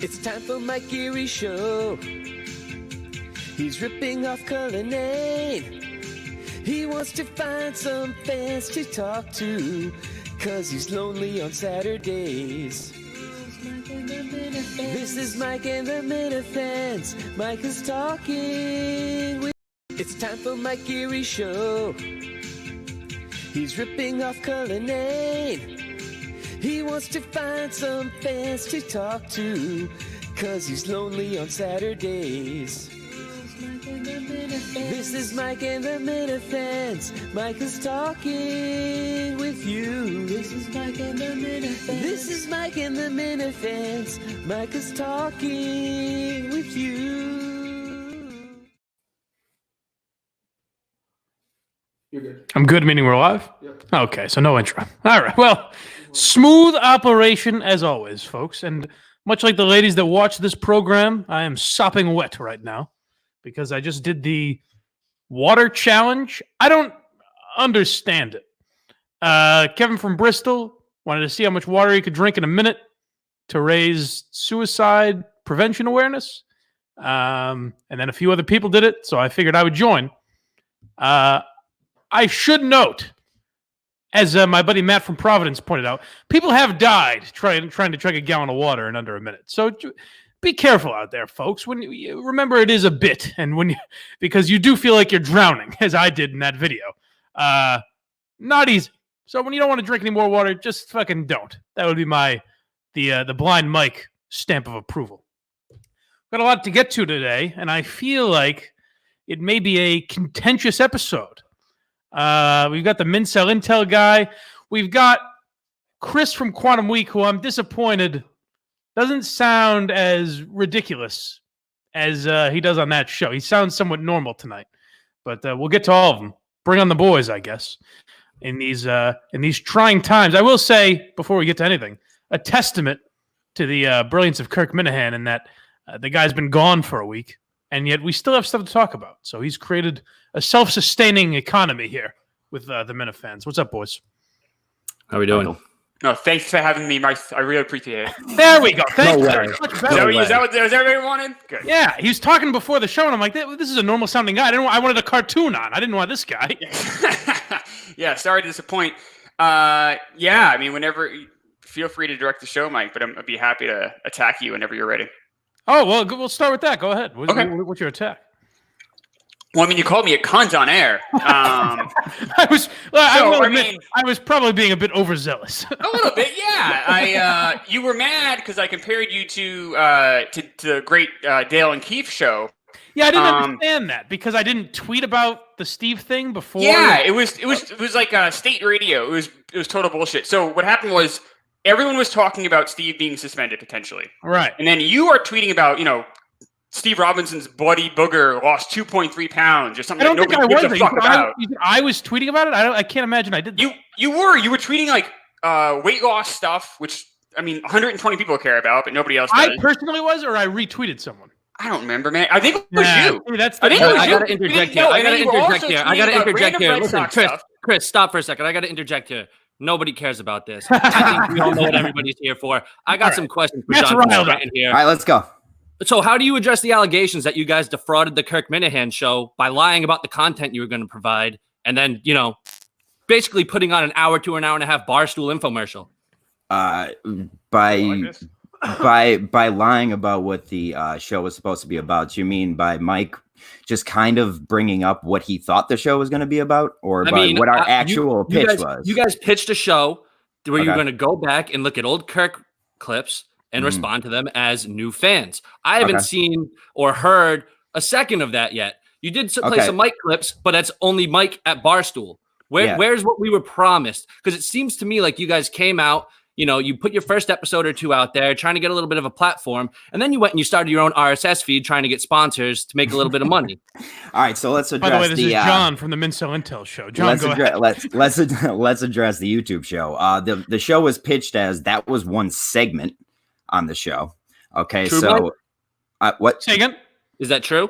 It's time for Mike Geary Show. He's ripping off Cullinane. He wants to find some fans to talk to, 'cause he's lonely on Saturdays. This is Mike and the Minifans. Mike is talking with... It's time for Mike Geary Show. He's ripping off Cullinane. He wants to find some fans to talk to, 'cause he's lonely on Saturdays. This is Mike and the Minifans. Mike is talking with you. This is Mike and the Minifans. This is Mike and the Minifans. Mike is talking with you. You're good. I'm good, meaning we're live? Yep. Okay, so no intro. All right, well, smooth operation as always, folks. And much like the ladies that watch this program, I am sopping wet right now because I just did the water challenge. I don't understand it. Kevin from Bristol wanted to see how much water he could drink in a minute to raise suicide prevention awareness. And then a few other people did it, so I figured I would join. I should note, as my buddy Matt from Providence pointed out, people have died trying to drink a gallon of water in under a minute. So be careful out there, folks. When you remember, it is a bit, and because you do feel like you're drowning, as I did in that video. Not easy. So when you don't want to drink any more water, just fucking don't. That would be the blind Mike stamp of approval. Got a lot to get to today, and I feel like it may be a contentious episode. We've got the Mincel Intel guy. We've got Chris from Quantum Week, who I'm disappointed doesn't sound as ridiculous as he does on that show. He sounds somewhat normal tonight, but we'll get to all of them. Bring on the boys, I guess, in these trying times. I will say, before we get to anything, a testament to the brilliance of Kirk Minahan in that the guy's been gone for a week, and yet we still have stuff to talk about. So he's created a self-sustaining economy here with the Minifans. What's up, boys? How we doing? No, thanks for having me, Mike. I really appreciate it. There we go. Thank you. Is that what everybody wanted? Good. Yeah, he was talking before the show, and I'm like, this is a normal-sounding guy. I wanted a cartoon on. I didn't want this guy. Yeah, sorry to disappoint. Yeah, I mean, whenever, feel free to direct the show, Mike, but I'd be happy to attack you whenever you're ready. Oh, well, we'll start with that. Go ahead. Okay. What's your attack? Well, I mean, you called me a cunt on air. I was probably being a bit overzealous. A little bit, yeah. You were mad because I compared you to the great Dale and Keefe show. Yeah, I didn't understand that because I didn't tweet about the Steve thing before. Yeah, it was like state radio. It was total bullshit. So what happened was everyone was talking about Steve being suspended potentially, right? And then you are tweeting about Steve Robinson's bloody booger lost 2.3 pounds or something. I don't think I was. About. I was tweeting about it. I can't imagine I did that. You were tweeting like weight loss stuff, which I mean 120 people care about, but nobody else does. I personally was, or I retweeted someone. I don't remember, man. I think it was you. I gotta interject here. Listen, Chris, stop for a second. I gotta interject here. Nobody cares about this. I think we all know what everybody's here for. I got some questions for John right in here. All right, let's go. So how do you address the allegations that you guys defrauded the Kirk Minahan show by lying about the content you were going to provide and then, basically putting on an hour to an hour and a half Barstool infomercial? By lying about what the show was supposed to be about, do you mean by Mike just kind of bringing up what he thought the show was going to be about, or what our actual pitch was? You guys pitched a show where you were going to go back and look at old Kirk clips and respond to them as new fans. I haven't seen or heard a second of that yet. You did play some Mike clips, but that's only Mike at Barstool. Where's what we were promised? Because it seems to me like you guys came out, you put your first episode or two out there trying to get a little bit of a platform, and then you went and you started your own RSS feed trying to get sponsors to make a little bit of money. All right, so let's address. By the way, this is John from the Mincel Intel show. John, go ahead. Let's address the YouTube show. The show was pitched as that was one segment on the show. Okay, true, so what? Say again? Is that true?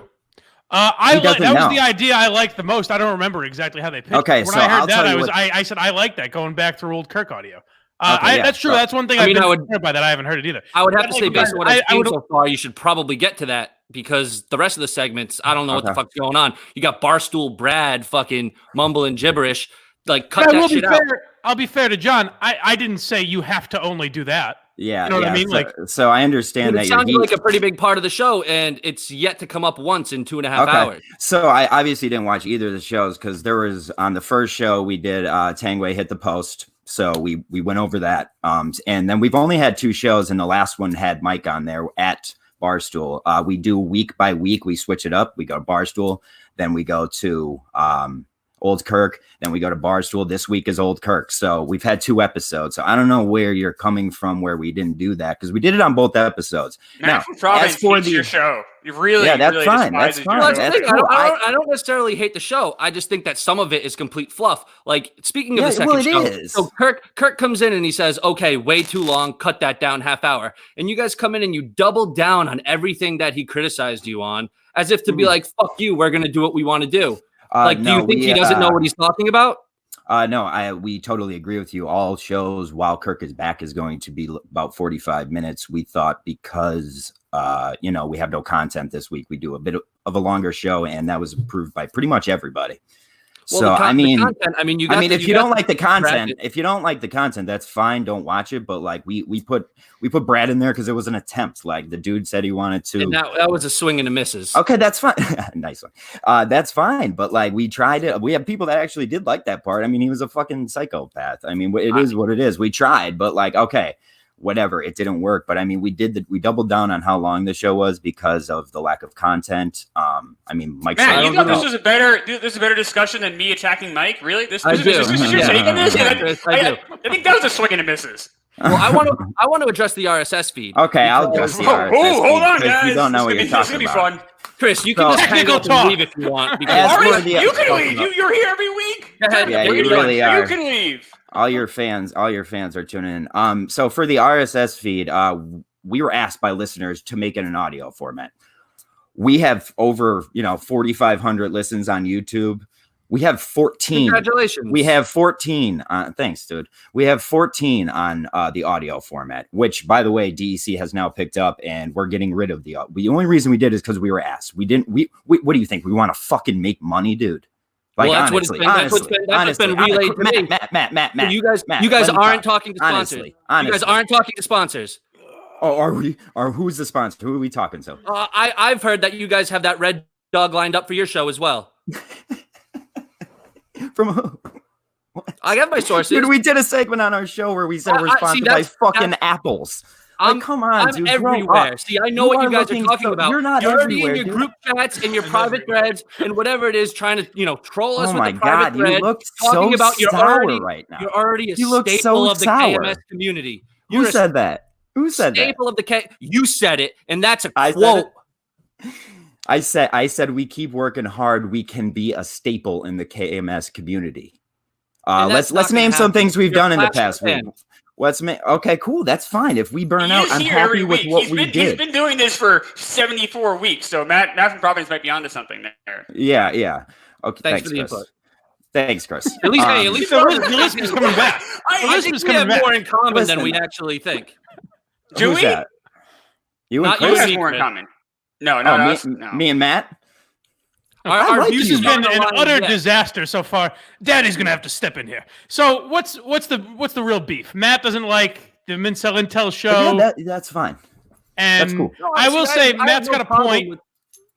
That was the idea I liked the most. I don't remember exactly how they pitched. Okay, when so I heard I said I like that going back through old Kirk audio. That's true. That's one thing I've been heard by that. I haven't heard it either. I would have to say, based on what I've seen so far, you should probably get to that because the rest of the segments, I don't know what the fuck's going on. You got Barstool Brad fucking mumbling gibberish. Like, cut that shit out. I'll be fair to John. I didn't say you have to only do that. Yeah, you know what I mean. So I understand that it sounds like a pretty big part of the show, and it's yet to come up once in 2.5 hours. So I obviously didn't watch either of the shows because there was on the first show we did Tangway hit the post, so we went over that. And then we've only had 2 shows, and the last one had Mike on there at Barstool. We do week by week. We switch it up. We go to Barstool, then we go to Old Kirk, then we go to Barstool. This week is Old Kirk. So we've had 2 episodes. So I don't know where you're coming from where we didn't do that because we did it on both episodes. Now, as for your show, you really, that's really fine. That's fine. I don't necessarily hate the show. I just think that some of it is complete fluff. Like, speaking of the second show, so Kirk comes in and he says, okay, way too long, cut that down half hour. And you guys come in and you double down on everything that he criticized you on as if to be like, fuck you, we're going to do what we want to do. Do you think he doesn't know what he's talking about? No, we totally agree with you. All shows while Kirk is back is going to be about 45 minutes. We thought because, we have no content this week, we do a bit of a longer show, and that was approved by pretty much everybody. Well, if you don't like the content, that's fine. Don't watch it. But like we put Brad in there because it was an attempt. Like the dude said he wanted to. And that was a swing and a misses. Okay, that's fine. Nice one. That's fine. But like we tried it. We have people that actually did like that part. I mean, he was a fucking psychopath. I mean, it is what it is. We tried, but like, okay, whatever, it didn't work. But I mean, we doubled down on how long the show was because of the lack of content. Mike. Man, you thought this was a better discussion than me attacking Mike? Really? This is your take on this? I think that was a swing and a misses. Well, I want to address the RSS feed. Okay, I'll address the RSS feed. Hold on, guys. You don't know what you're talking about. This is gonna be fun. Chris, you can just hang up and leave if you want. You can leave. You're here every week. Yeah, you really are. You can leave. All your fans are tuning in. So for the RSS feed, we were asked by listeners to make it an audio format. We have over 4,500 listens on YouTube. We have 14. Congratulations. We have 14. Thanks, dude. We have 14 on the audio format, which, by the way, DEC has now picked up, and we're getting rid of the only reason we did is because we were asked. We didn't. We what do you think? We want to fucking make money, dude? Like, well, that's what's been relayed to me. Matt. So you guys aren't talking to sponsors. You guys aren't talking to sponsors. Oh, are we? Or who's the sponsor? Who are we talking to? I've heard that you guys have that Red Dog lined up for your show as well. From who? I got my sources. Dude, we did a segment on our show where we said we're sponsored by fucking apples. Come on, dude. I'm everywhere. See, I know what you guys are talking about. You're not already everywhere, in your group chats and your private threads and whatever it is, trying to troll us with the private thread. You look talking so about sour right now. You're already a staple of the KMS community. Who said that? Who said that? Staple of the K. You said it, and that's a quote. I said we keep working hard. We can be a staple in the KMS community. Let's name some things we've done in the past week. Okay, cool. That's fine. If we burn out, I'm happy with what we did. He's been doing this for 74 weeks, so Matt from Providence might be onto something there. Yeah. Okay, thanks for the input. Thanks, Chris. At least the list is coming back. I think we have more in common than we actually think. Do we? That? You and Chris have more more in common. No. Me and Matt. Our views has been an utter disaster so far. Daddy's gonna have to step in here. So what's the real beef? Matt doesn't like the Mincel Intel show. Yeah, that's fine. And that's cool. No, I will say Matt's got a point.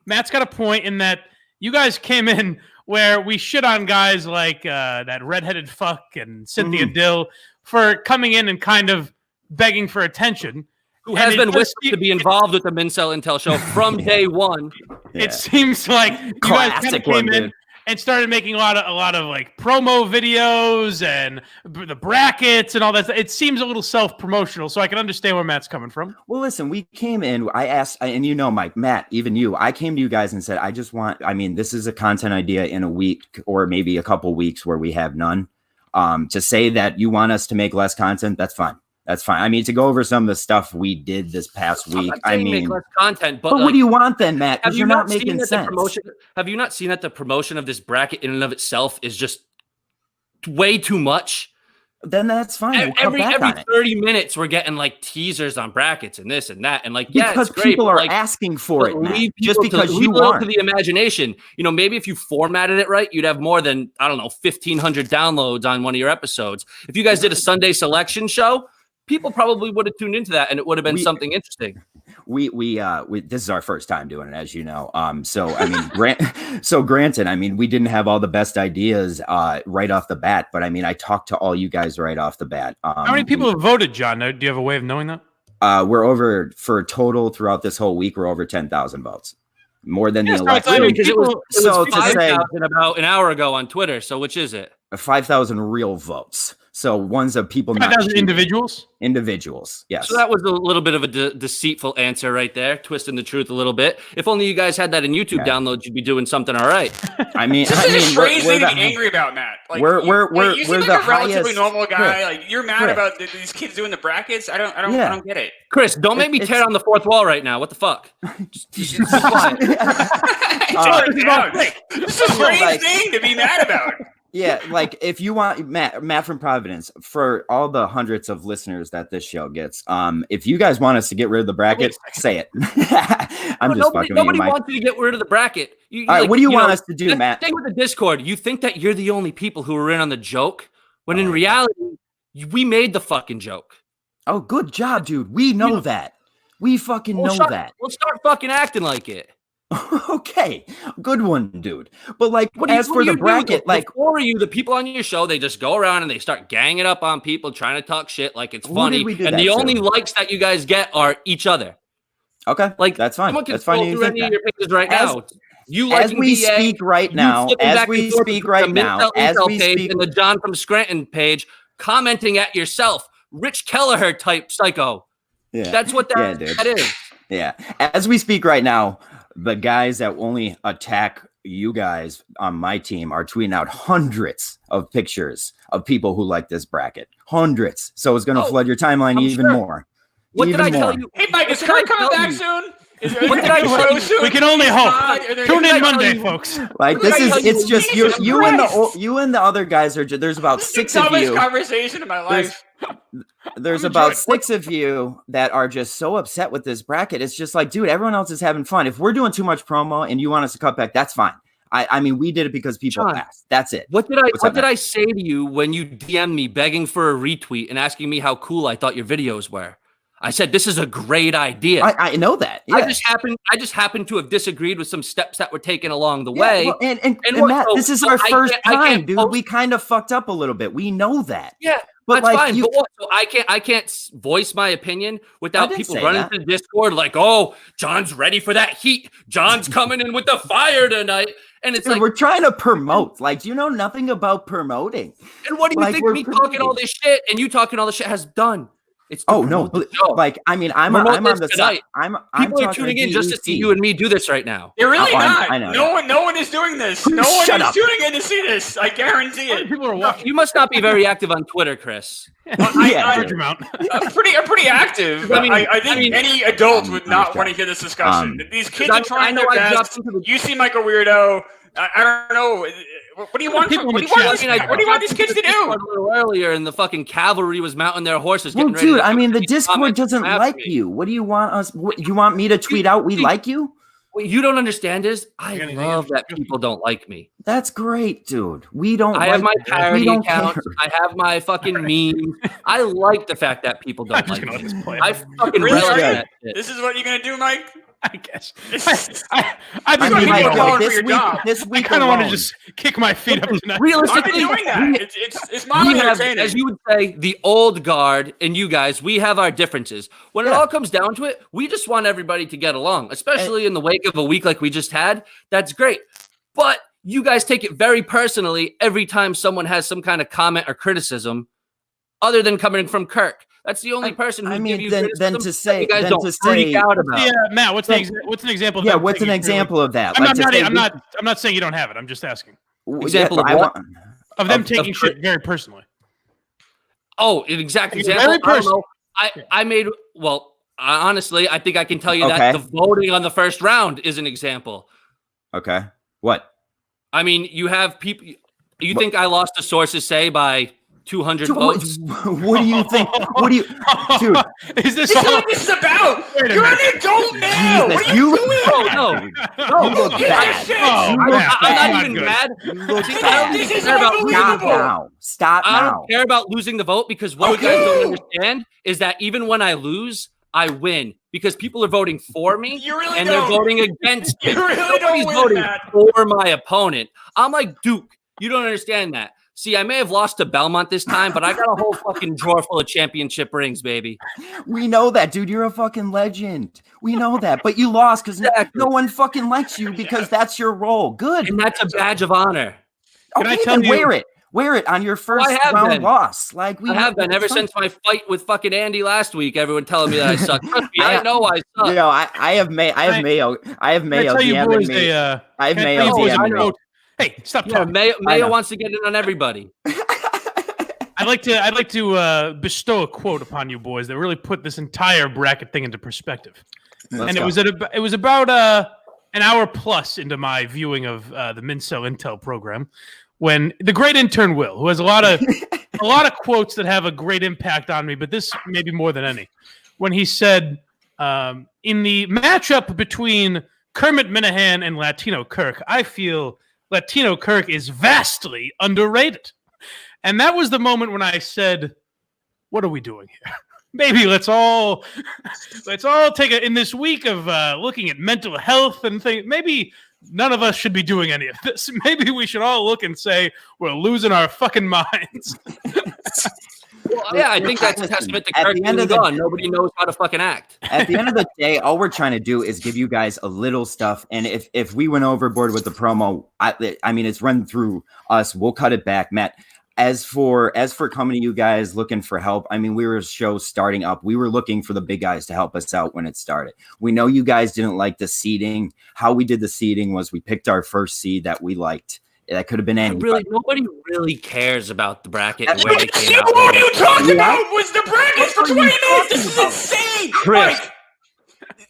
Matt's got a point in that you guys came in where we shit on guys like that redheaded fuck and Cynthia Dill for coming in and kind of begging for attention. Who has been whispered to be involved with the Mincel Intel show from day one. Yeah. It seems like you guys kind of came in and started making a lot of like promo videos and the brackets and all that. It seems a little self-promotional, so I can understand where Matt's coming from. Well, listen, we came in, I asked, and Mike, Matt, even you, I came to you guys and said, this is a content idea in a week or maybe a couple weeks where we have none. To say that you want us to make less content, that's fine. That's fine. I mean, to go over some of the stuff we did this past week. Make less content, but what do you want then, Matt? Because you're not making sense. Have you not seen that the promotion of this bracket in and of itself is just way too much? Then that's fine. Every 30 minutes, we're getting like teasers on brackets and this and that, and like because it's great, people are like, asking for it, Matt, just because because you leave are to the imagination. Maybe if you formatted it right, you'd have more than 1,500 downloads on one of your episodes. If you guys did a Sunday selection show, people probably would have tuned into that, and it would have been something interesting. We this is our first time doing it, as you know. So I mean, granted, I mean, we didn't have all the best ideas right off the bat, but I mean, I talked to all you guys right off the bat. How many people have voted, John? Do you have a way of knowing that? We're over for total throughout this whole week. We're over 10,000 votes, more than the election. It was 5,000 about an hour ago on Twitter. So which is it? 5,000 real votes. So ones of people, 5,000 individuals. Individuals, yes. So that was a little bit of a deceitful answer right there, twisting the truth a little bit. If only you guys had that in YouTube downloads, you'd be doing something all right. I mean, this is a strange thing to be angry about, Matt. Like, we're you seem like a relatively normal guy. Chris, like, you're mad about these kids doing the brackets. I don't get it. Chris, don't make me tear down the fourth wall right now. What the fuck? Just quiet. This is a strange thing to be mad about. Yeah, like if you want Matt from Providence, for all the hundreds of listeners that this show gets, if you guys want us to get rid of the bracket, say it. Nobody wants you to get rid of the bracket. All right, what do you want us to do, Matt? Stay with the Discord. You think that you're the only people who are in on the joke, when in reality, we made the fucking joke. Oh, good job, dude. We know that. We fucking know that. We'll start fucking acting like it. Okay, good one, dude. But like, as for the bracket, like, before the people on your show, they just go around and they start ganging up on people, trying to talk shit like it's funny, and the only likes that you guys get are each other. Okay, like that's fine. That's fine. Through any of your pages right now. You as we speak right now, as we speak right now, as we speak, in the John from Scranton page, commenting at yourself, Rich Kelleher type psycho. Yeah, that's what that is. Yeah, as we speak right now. The guys that only attack you guys on my team are tweeting out hundreds of pictures of people who like this bracket. Hundreds. So it's going to flood your timeline even more. What did I tell you? Hey, Mike, is Kirk coming back soon? What did I tell you? We can only hope. Tune in Monday, folks. Like it's just you and the other guys are. There's about six of you. Conversation in my life. There's about six of you that are just so upset with this bracket. It's just like, dude, everyone else is having fun. If we're doing too much promo and you want us to cut back, that's fine. I mean, we did it because people asked. That's it. What did I say to you when you DM'd me begging for a retweet and asking me how cool I thought your videos were? I said, this is a great idea. I know that. Yeah. I just happened to have disagreed with some steps that were taken along the way. Well, and Matt, this is our first time, dude. We kind of fucked up a little bit. We know that. Yeah. But that's fine. But so I can't voice my opinion without people running to the Discord like, oh, John's ready for that heat. John's coming in with the fire tonight. And it's like, we're trying to promote. Like, you know nothing about promoting. And what do you think me talking all this shit and you talking all this shit has done? It's like, I mean, I'm on the side. People are tuning in just to see you and me do this right now. They're really not. I know no one is doing this. No one is tuning in to see this. I guarantee it. People are watching. You must not be very active on Twitter, Chris. I'm pretty active. I think any adult would not want to hear this discussion. These kids are trying their best. You seem like a weirdo. I don't know. What do you want? What do you want these kids to do? A little earlier, and the fucking cavalry was mounting their horses. Well, dude, I mean, the Discord doesn't like you. What do you want us? You want me to tweet out we like you? What you don't understand is I love that people don't like me. That's great, dude. We don't. I have my parody account. I have my fucking memes. I like the fact that people don't like me. I fucking relish that shit. This is what you're gonna do, Mike? I guess. This week I kind of want to just kick my feet up tonight. Realistically, doing that. It's mildly entertaining. As you would say, the old guard and you guys, we have our differences. When it all comes down to it, we just want everybody to get along, especially in the wake of a week like we just had. That's great. But you guys take it very personally every time someone has some kind of comment or criticism other than coming from Kirk. That's the only person who give you then to say you guys don't freak out about. Yeah, Matt, what's an example of that? Yeah, what's an example of that? I'm not saying you don't have it. I'm just asking. Example of what? Of them taking shit very personally. Oh, an exact example. Very personal. I made honestly, I think I can tell you that the voting on the first round is an example. Okay. What? I mean, you have people. You think I lost to Sources Say by 200 votes. What do you think? What do you, dude? Is this all all? what this is about? You're an adult now. Jesus, what are you doing? You look bad. I'm not even mad. This is unbelievable. Stop now. I don't care about losing the vote because what you guys don't understand is that even when I lose, I win because people are voting for me and they're voting against me. You really Nobody's voting for my opponent. I'm like Duke. You don't understand that. See, I may have lost to Belmont this time, but I got a whole fucking drawer full of championship rings, baby. We know that, dude. You're a fucking legend. We know that. But you lost because no one fucking likes you because that's your role. Good. And that's a badge of honor. Okay, Can I tell you? Wear it on your first round loss. Like I have been ever since my fight with fucking Andy last week. Everyone telling me that I suck. Trust me, I know I suck. You know, I have Mayo. I have Mayo. I have Mayo. Hey, stop talking. Mayo wants to get in on everybody. I'd like to bestow a quote upon you boys that really put this entire bracket thing into perspective. It was about an hour plus into my viewing of the Mincel Intel program when the great intern Will, who has a lot of quotes that have a great impact on me, but this maybe more than any, when he said in the matchup between Kermit Minahan and Latino Kirk, I feel Latino Kirk is vastly underrated. And that was the moment when I said, what are we doing here? Maybe let's all take it in this week of looking at mental health and things. Maybe none of us should be doing any of this. Maybe we should all look and say we're losing our fucking minds. Well, yeah, I think that's a testament to Kirk being gone. Nobody knows how to fucking act. At the end of the day, all we're trying to do is give you guys a little stuff. And if we went overboard with the promo, I mean, it's run through us. We'll cut it back, Matt. As for coming to you guys looking for help, I mean, we were a show starting up. We were looking for the big guys to help us out when it started. We know you guys didn't like the seeding. How we did the seeding was we picked our first seed that we liked. That could have been anybody. Nobody really cares about the bracket and where they came out. What you talking about was the brackets for 20 minutes. This is insane. Chris. Mike,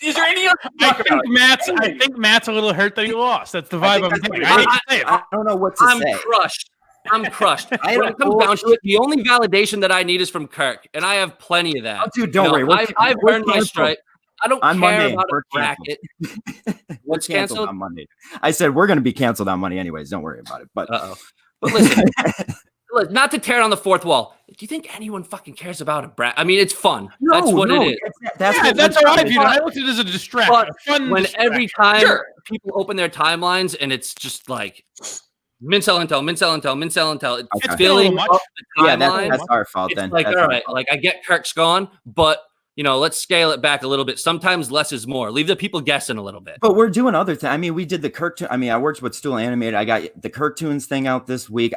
is there any other I think Matt's a little hurt that he lost. That's the vibe I'm getting. I don't know what to say. I'm crushed. When it comes down to it, the only validation that I need is from Kirk, and I have plenty of that. Oh, dude, don't worry. I've earned my stripe. I don't care about a bracket. What's canceled on Monday? I said we're going to be canceled on Monday anyways. Don't worry about it. But listen, not to tear down the fourth wall. Do you think anyone fucking cares about a bracket? I mean, it's fun. That's what it is. That's how I view it. I looked at it as a distraction. When every time people open their timelines and it's just like Mincel Intel. It's filling up the timeline. That's our fault. It's then like, all right, like I get Kirk's gone, but let's scale it back a little bit. Sometimes less is more. Leave the people guessing a little bit. But we're doing other things. I mean, we did the Kirk. I worked with Stool Animated. I got the Kirk Tunes thing out this week.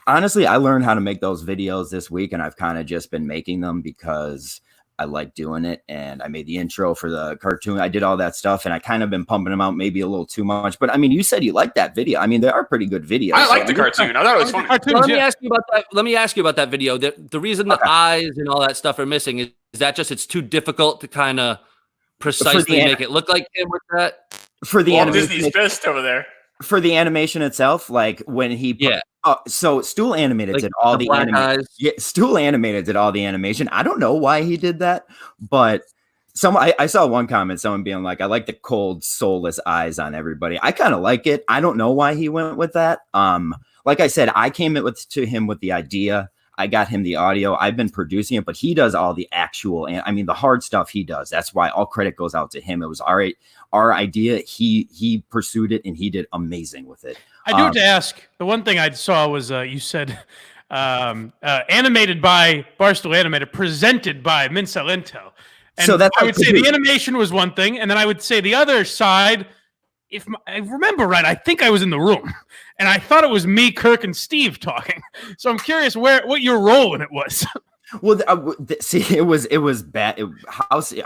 Honestly, I learned how to make those videos this week, and I've kind of just been making them because I like doing it. And I made the intro for the cartoon. I did all that stuff, and I kind of been pumping them out maybe a little too much. But I mean, you said you liked that video. I mean, they are pretty good videos. I like the cartoon. I thought it was funny. Let me ask you about that. Let me ask you about that video. The reason the eyes and all that stuff are missing is that just it's too difficult to kind of precisely make it look like him with that? For the animation, Disney's fist over there. For the animation itself, like when he so Stool Animated did all the animation. Yeah, Stool Animated did all the animation. I don't know why he did that, but I saw one comment, someone being like, I like the cold, soulless eyes on everybody. I kind of like it. I don't know why he went with that. Like I said, I came to him with the idea. I got him the audio. I've been producing it, but he does all the actual, and I mean, the hard stuff he does. That's why all credit goes out to him. It was our idea. He pursued it and he did amazing with it. I do have to ask, the one thing I saw was you said animated by Barstool Animated, presented by Mincel Intel. And so I would say the animation was one thing, and then I would say the other side, if I remember right, I think I was in the room, and I thought it was me, Kirk, and Steve talking. So I'm curious what your role in it was. Well, see, it was bad.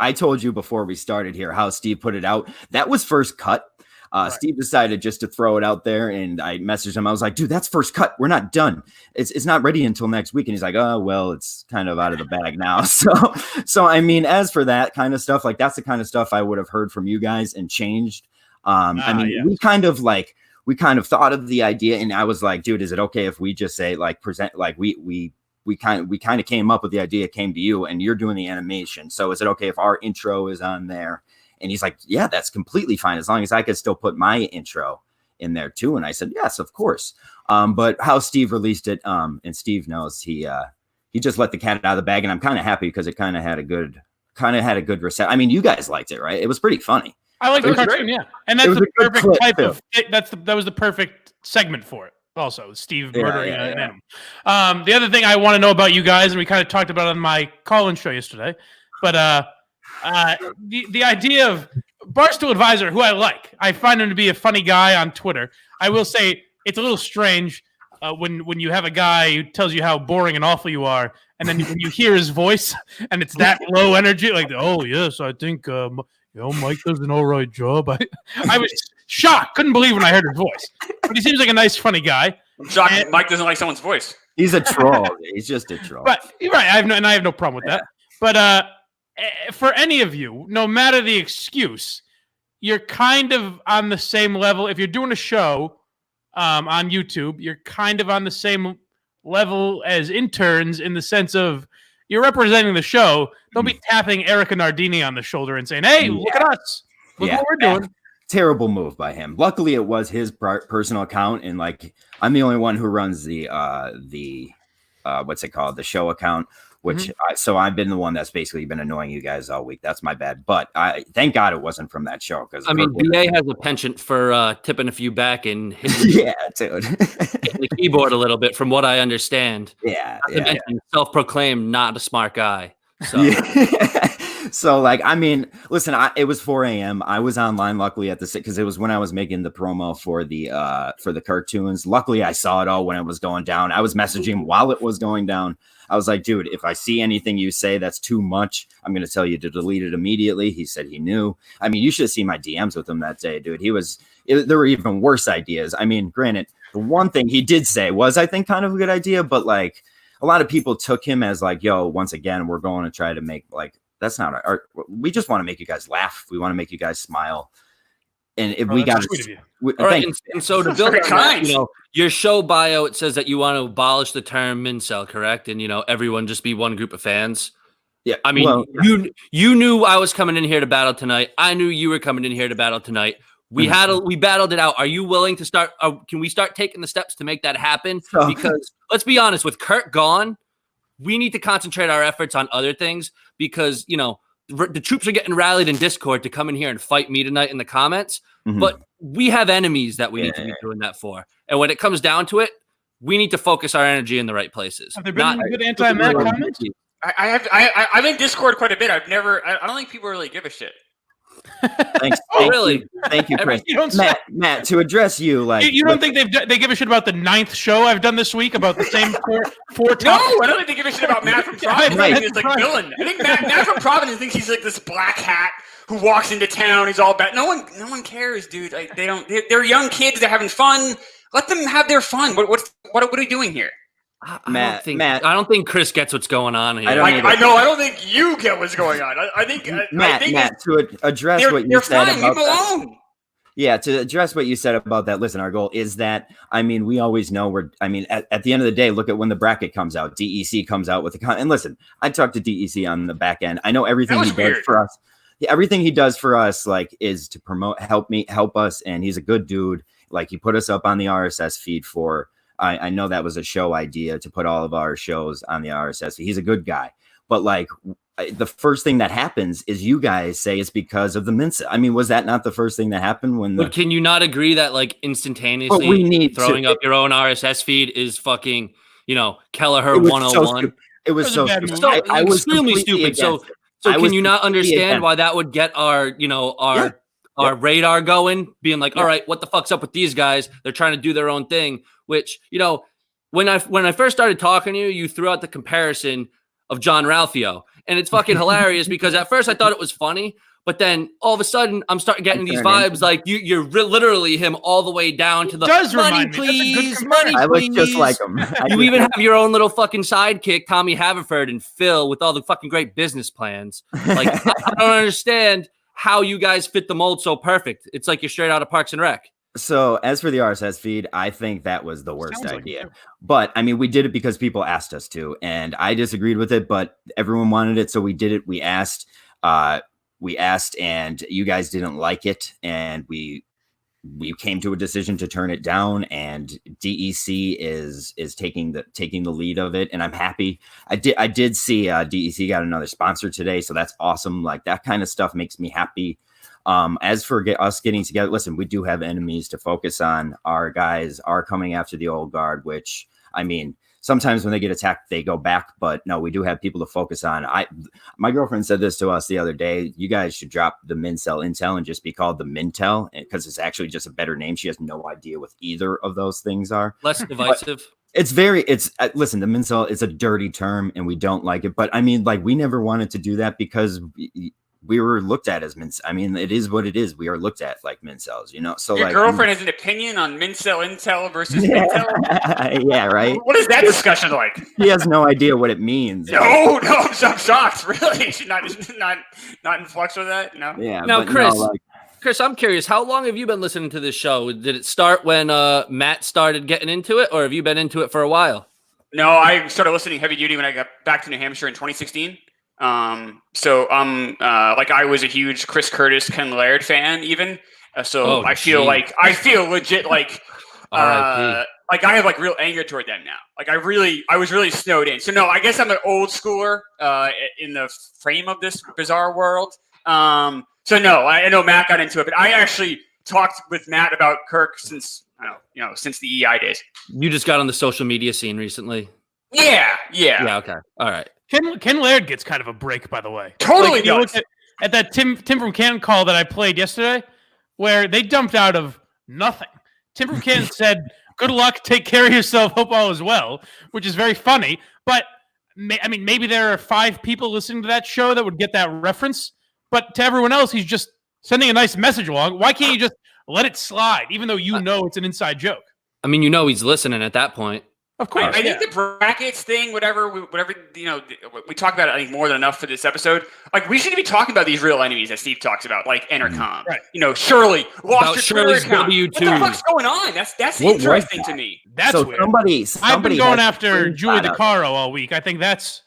I told you before we started here how Steve put it out. That was first cut. Right. Steve decided just to throw it out there, and I messaged him. I was like, dude, that's first cut. We're not done. It's not ready until next week. And he's like, oh, well, it's kind of out of the bag now. So I mean, as for that kind of stuff, like that's the kind of stuff I would have heard from you guys and changed. We kind of thought of the idea, and I was like, dude, is it okay if we just say like present, like we we kind of came up with the idea, came to you, and you're doing the animation. So is it okay if our intro is on there? And he's like, yeah, that's completely fine, as long as I could still put my intro in there too. And I said, yes, of course. But how Steve released it, and Steve knows, he just let the cat out of the bag, and I'm kind of happy because it kind of had a good reception. I mean, you guys liked it, right? It was pretty funny. I like the cartoon, yeah, and that's the perfect type of. That was the perfect segment for it. Also, Steve murdering an animal. The other thing I want to know about you guys, and we kind of talked about it on my call-in show yesterday, but the idea of Barstool Advisor, who I like, I find him to be a funny guy on Twitter. I will say it's a little strange when you have a guy who tells you how boring and awful you are, and then when you hear his voice and it's that low energy, like, oh yes, I think Mike does an all right job. I was shocked, couldn't believe when I heard his voice. But he seems like a nice, funny guy. I'm shocked Mike doesn't like someone's voice. He's a troll. He's just a troll. But you're right. I have no problem with that. But for any of you, no matter the excuse, you're kind of on the same level. If you're doing a show on YouTube, you're kind of on the same level as interns in the sense of you're representing the show. Don't be tapping Erica Nardini on the shoulder and saying, hey, look at us. Look what we're doing. Terrible move by him. Luckily, it was his personal account, and like I'm the only one who runs the what's it called, the show account. Which so I've been the one that's basically been annoying you guys all week. That's my bad. But I thank God it wasn't from that show, because I mean, BA has a penchant for tipping a few back and hitting, dude, hitting the keyboard a little bit, from what I understand. Self-proclaimed not a smart guy. So. So, like, I mean, listen, it was 4 a.m. I was online, luckily, at the because it was when I was making the promo for the cartoons. Luckily, I saw it all when it was going down. I was messaging while it was going down. I was like, dude, if I see anything you say that's too much, I'm going to tell you to delete it immediately. He said he knew. I mean, you should see my DMs with him that day, dude. There were even worse ideas. I mean, granted, the one thing he did say was, I think, kind of a good idea, but like a lot of people took him as like, yo, once again, we're going to try to make like, that's not our, we just want to make you guys laugh. We want to make you guys smile. And if we got and so to build on that, your show bio, it says that you want to abolish the term incel, correct? And everyone just be one group of fans. Yeah, I mean, you knew I was coming in here to battle tonight. I knew you were coming in here to battle tonight. We battled it out. Are you willing to start? Can we start taking the steps to make that happen? Because let's be honest, with Kirk gone, we need to concentrate our efforts on other things, because the troops are getting rallied in Discord to come in here and fight me tonight in the comments. But we have enemies that we need to be doing that for. And when it comes down to it, we need to focus our energy in the right places. Have there been any good anti-Matt comments? I'm in Discord quite a bit. I don't think people really give a shit. Thanks. Thank you, Chris. Matt, to address you, like, you don't think they give a shit about the 9th show I've done this week about the same four topics? No, I don't think they give a shit about Matt from Providence. I think he's like villain. I think Matt from Providence thinks he's like this black hat who walks into town. He's all bad. No one cares, dude. Like, they're young kids. They're having fun. Let them have their fun. What are we doing here? I don't think Chris gets what's going on here. I don't think you get what's going on. I think Matt, to address what you said about that. Yeah, to address what you said about that. Listen, our goal is that, I mean, we always know at the end of the day, look at when the bracket comes out. DEC comes out with and listen, I talked to DEC on the back end. I know everything he does for us. Everything he does for us, like, is to help us, and he's a good dude. Like, he put us up on the RSS feed for. I know that was a show idea to put all of our shows on the RSS feed. He's a good guy, but like the first thing that happens is you guys say it's because of the Mensa. I mean, was that not the first thing that happened when? But can you not agree that like instantaneously throwing up your own RSS feed is fucking Kelleher 101? It was so stupid. I was extremely stupid. So can you not understand why that would get our our radar going, being like, all right, what the fuck's up with these guys? They're trying to do their own thing. Which, when I first started talking to you, you threw out the comparison of John Ralphio. And it's fucking hilarious because at first I thought it was funny, but then all of a sudden I'm starting getting these vibes like you're literally him all the way down to the money, please, money, I please. look just like him. You even have your own little fucking sidekick, Tommy Haverford and Phil, with all the fucking great business plans. Like, I don't understand how you guys fit the mold so perfect. It's like you're straight out of Parks and Rec. So as for the RSS feed, I think that was the worst idea. But I mean, we did it because people asked us to, and I disagreed with it, but everyone wanted it, so we did it. We asked, and you guys didn't like it, and we came to a decision to turn it down, and DEC is taking the lead of it, and I'm happy. I did see DEC got another sponsor today, so that's awesome. Like, that kind of stuff makes me happy. As for us getting together, listen, we do have enemies to focus on. Our guys are coming after the old guard, which, I mean, sometimes when they get attacked, they go back, but no, we do have people to focus on. My girlfriend said this to us the other day. You guys should drop the Mincel Intel and just be called the Mintel, because it's actually just a better name. She has no idea what either of those things are. Less divisive. Listen, the Mincel is a dirty term and we don't like it, but I mean, like, we never wanted to do that because we were looked at as Mincel. I mean, it is what it is. We are looked at like Mincels, you know? So your girlfriend has an opinion on Mincel Intel versus Mintel? Yeah, right. What is that discussion like? He has no idea what it means. No, I'm shocked. Really? She's not in flux with that? No? Yeah. Now, Chris, I'm curious, how long have you been listening to this show? Did it start when Matt started getting into it, or have you been into it for a while? No, I started listening heavy duty when I got back to New Hampshire in 2016. I was a huge Chris Curtis, Ken Laird fan even. I feel legit like I have like real anger toward them now. Like I was really snowed in. So no, I guess I'm an old schooler in the frame of this bizarre world. So no, I know Matt got into it, but I actually talked with Matt about Kirk since the EI days. You just got on the social media scene recently. Yeah. Okay. All right. Ken Laird gets kind of a break, by the way. Totally does. You look at that Tim from Canton call that I played yesterday, where they dumped out of nothing. Tim from Canton said, "Good luck, take care of yourself, hope all is well," which is very funny. But maybe there are 5 people listening to that show that would get that reference. But to everyone else, he's just sending a nice message along. Why can't you just let it slide, even though you know it's an inside joke? I mean, he's listening at that point. Of course. I think the brackets thing, whatever, we talk about it, I think, more than enough for this episode. Like, we should be talking about these real enemies that Steve talks about, like Entercom. Right. Shirley lost her Shirley's Twitter account. W2. What the fuck's going on? That's interesting to me. That's so weird. Somebody I've been going after Julie DeCaro all week. I think that's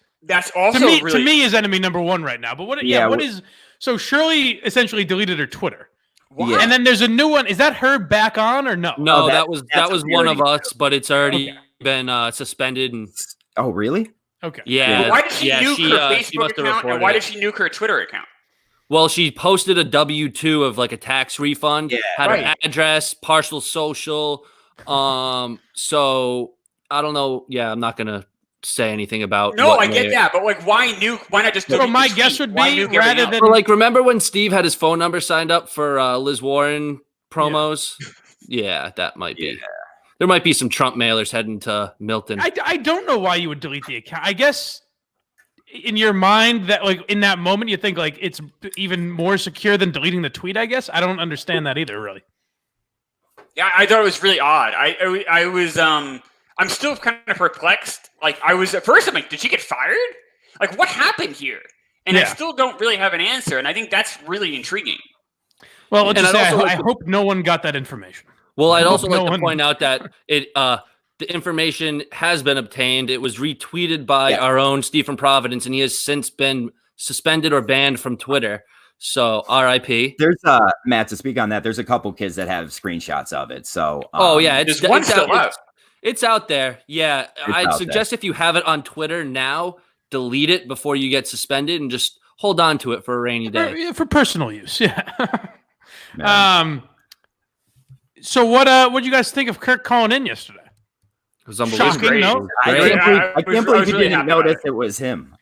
also to me is enemy number 1 right now. But what is so Shirley essentially deleted her Twitter. What? And then there's a new one. Is that her back on or no? No, that was one of us, but it's already been suspended. And oh, really? Okay. Yeah. Well, why did she nuke her Facebook account, and why did she nuke her Twitter account? Well, she posted a W-2 of like a tax refund, had an address, partial social. So I don't know. Yeah, I'm not gonna say anything about. No, I get that, but like, why nuke? Why not just? So my guess would be rather than remember when Steve had his phone number signed up for Liz Warren promos? Yeah, that might be. There might be some Trump mailers heading to Milton. I don't know why you would delete the account. I guess in your mind that like in that moment you think like it's even more secure than deleting the tweet. I guess I don't understand that either. Really. Yeah, I thought it was really odd. I was I'm still kind of perplexed. Like I was at first, I'm like, did she get fired? Like what happened here? And I still don't really have an answer. And I think that's really intriguing. Well, let's just say I hope no one got that information. Well, I'd also like to point out that the information has been obtained. It was retweeted by our own Steve from Providence, and he has since been suspended or banned from Twitter. So RIP. There's Matt, to speak on that, there's a couple kids that have screenshots of it. So it's out there. Yeah. I'd suggest if you have it on Twitter now, delete it before you get suspended and just hold on to it for a rainy day. For personal use. Yeah. So what did you guys think of Kirk calling in yesterday? It was unbelievable. Shocking, no? I can't believe you didn't notice it was him.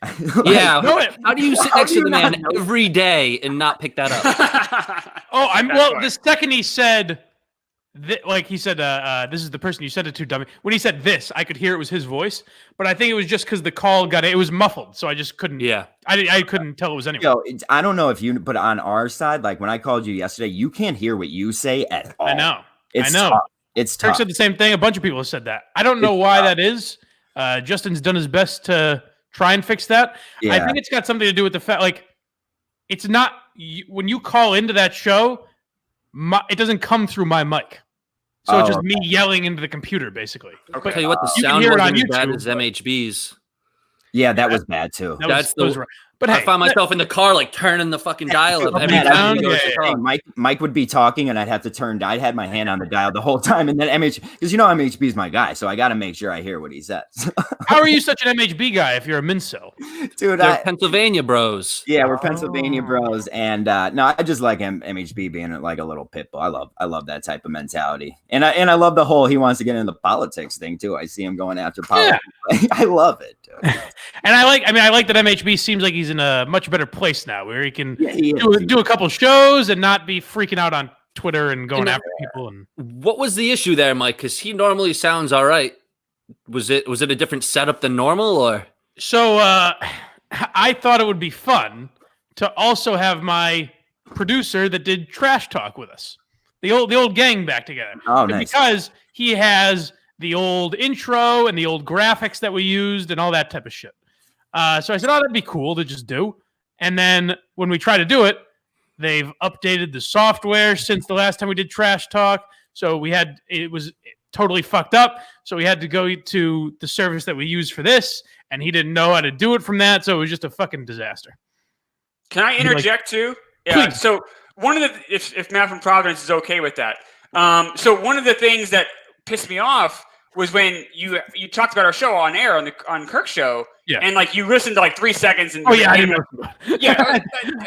Yeah. How do you sit next to the man every day and not pick that up? The second he said, this is the person you said it to, dummy. When he said this, I could hear it was his voice, but I think it was just because the call it was muffled, so I just couldn't. Yeah. I couldn't tell it was anyone. I don't know if you, but on our side, like when I called you yesterday, you can't hear what you say at all. I know. Tough. It's tough. Kirk said the same thing. A bunch of people have said that. I don't know why that is. Justin's done his best to try and fix that. Yeah. I think it's got something to do with the fact, like, it's not when you call into that show, it doesn't come through my mic. So it's just me yelling into the computer, basically. Okay. Tell you what, the sound wasn't as bad as MHB's. Yeah, that was bad too. That's the. But hey, I found myself in the car, like turning the fucking dial up every time. Mike would be talking, and I'd have to turn. I had my hand on the dial the whole time, and then because MHB is my guy, so I got to make sure I hear what he says. How are you such an MHB guy if you're a Minso? Dude, they're Pennsylvania bros. Yeah, we're Pennsylvania bros, and no, I just like MHB being like a little pit bull. I love that type of mentality, and I love the whole he wants to get into the politics thing too. I see him going after politics. Yeah. I love it, dude. And I like that MHB seems like he's in a much better place now, where he can do a couple shows and not be freaking out on Twitter and going after people. And what was the issue there, Mike? Because he normally sounds all right. Was it a different setup than normal, or? So I thought it would be fun to also have my producer that did Trash Talk with us, the old gang back together. Oh, nice. Because he has the old intro and the old graphics that we used and all that type of shit. So I said, that'd be cool to just do. And then when we try to do it, they've updated the software since the last time we did Trash Talk. So it was totally fucked up. So we had to go to the service that we use for this, and he didn't know how to do it from that. So it was just a fucking disaster. Can I interject too? Yeah. Please. So one of the, if Matt from Providence is okay with that. So one of the things that pissed me off was when you talked about our show on air on Kirk's show, and like you listened to like 3 seconds and I didn't listen to it. Yeah,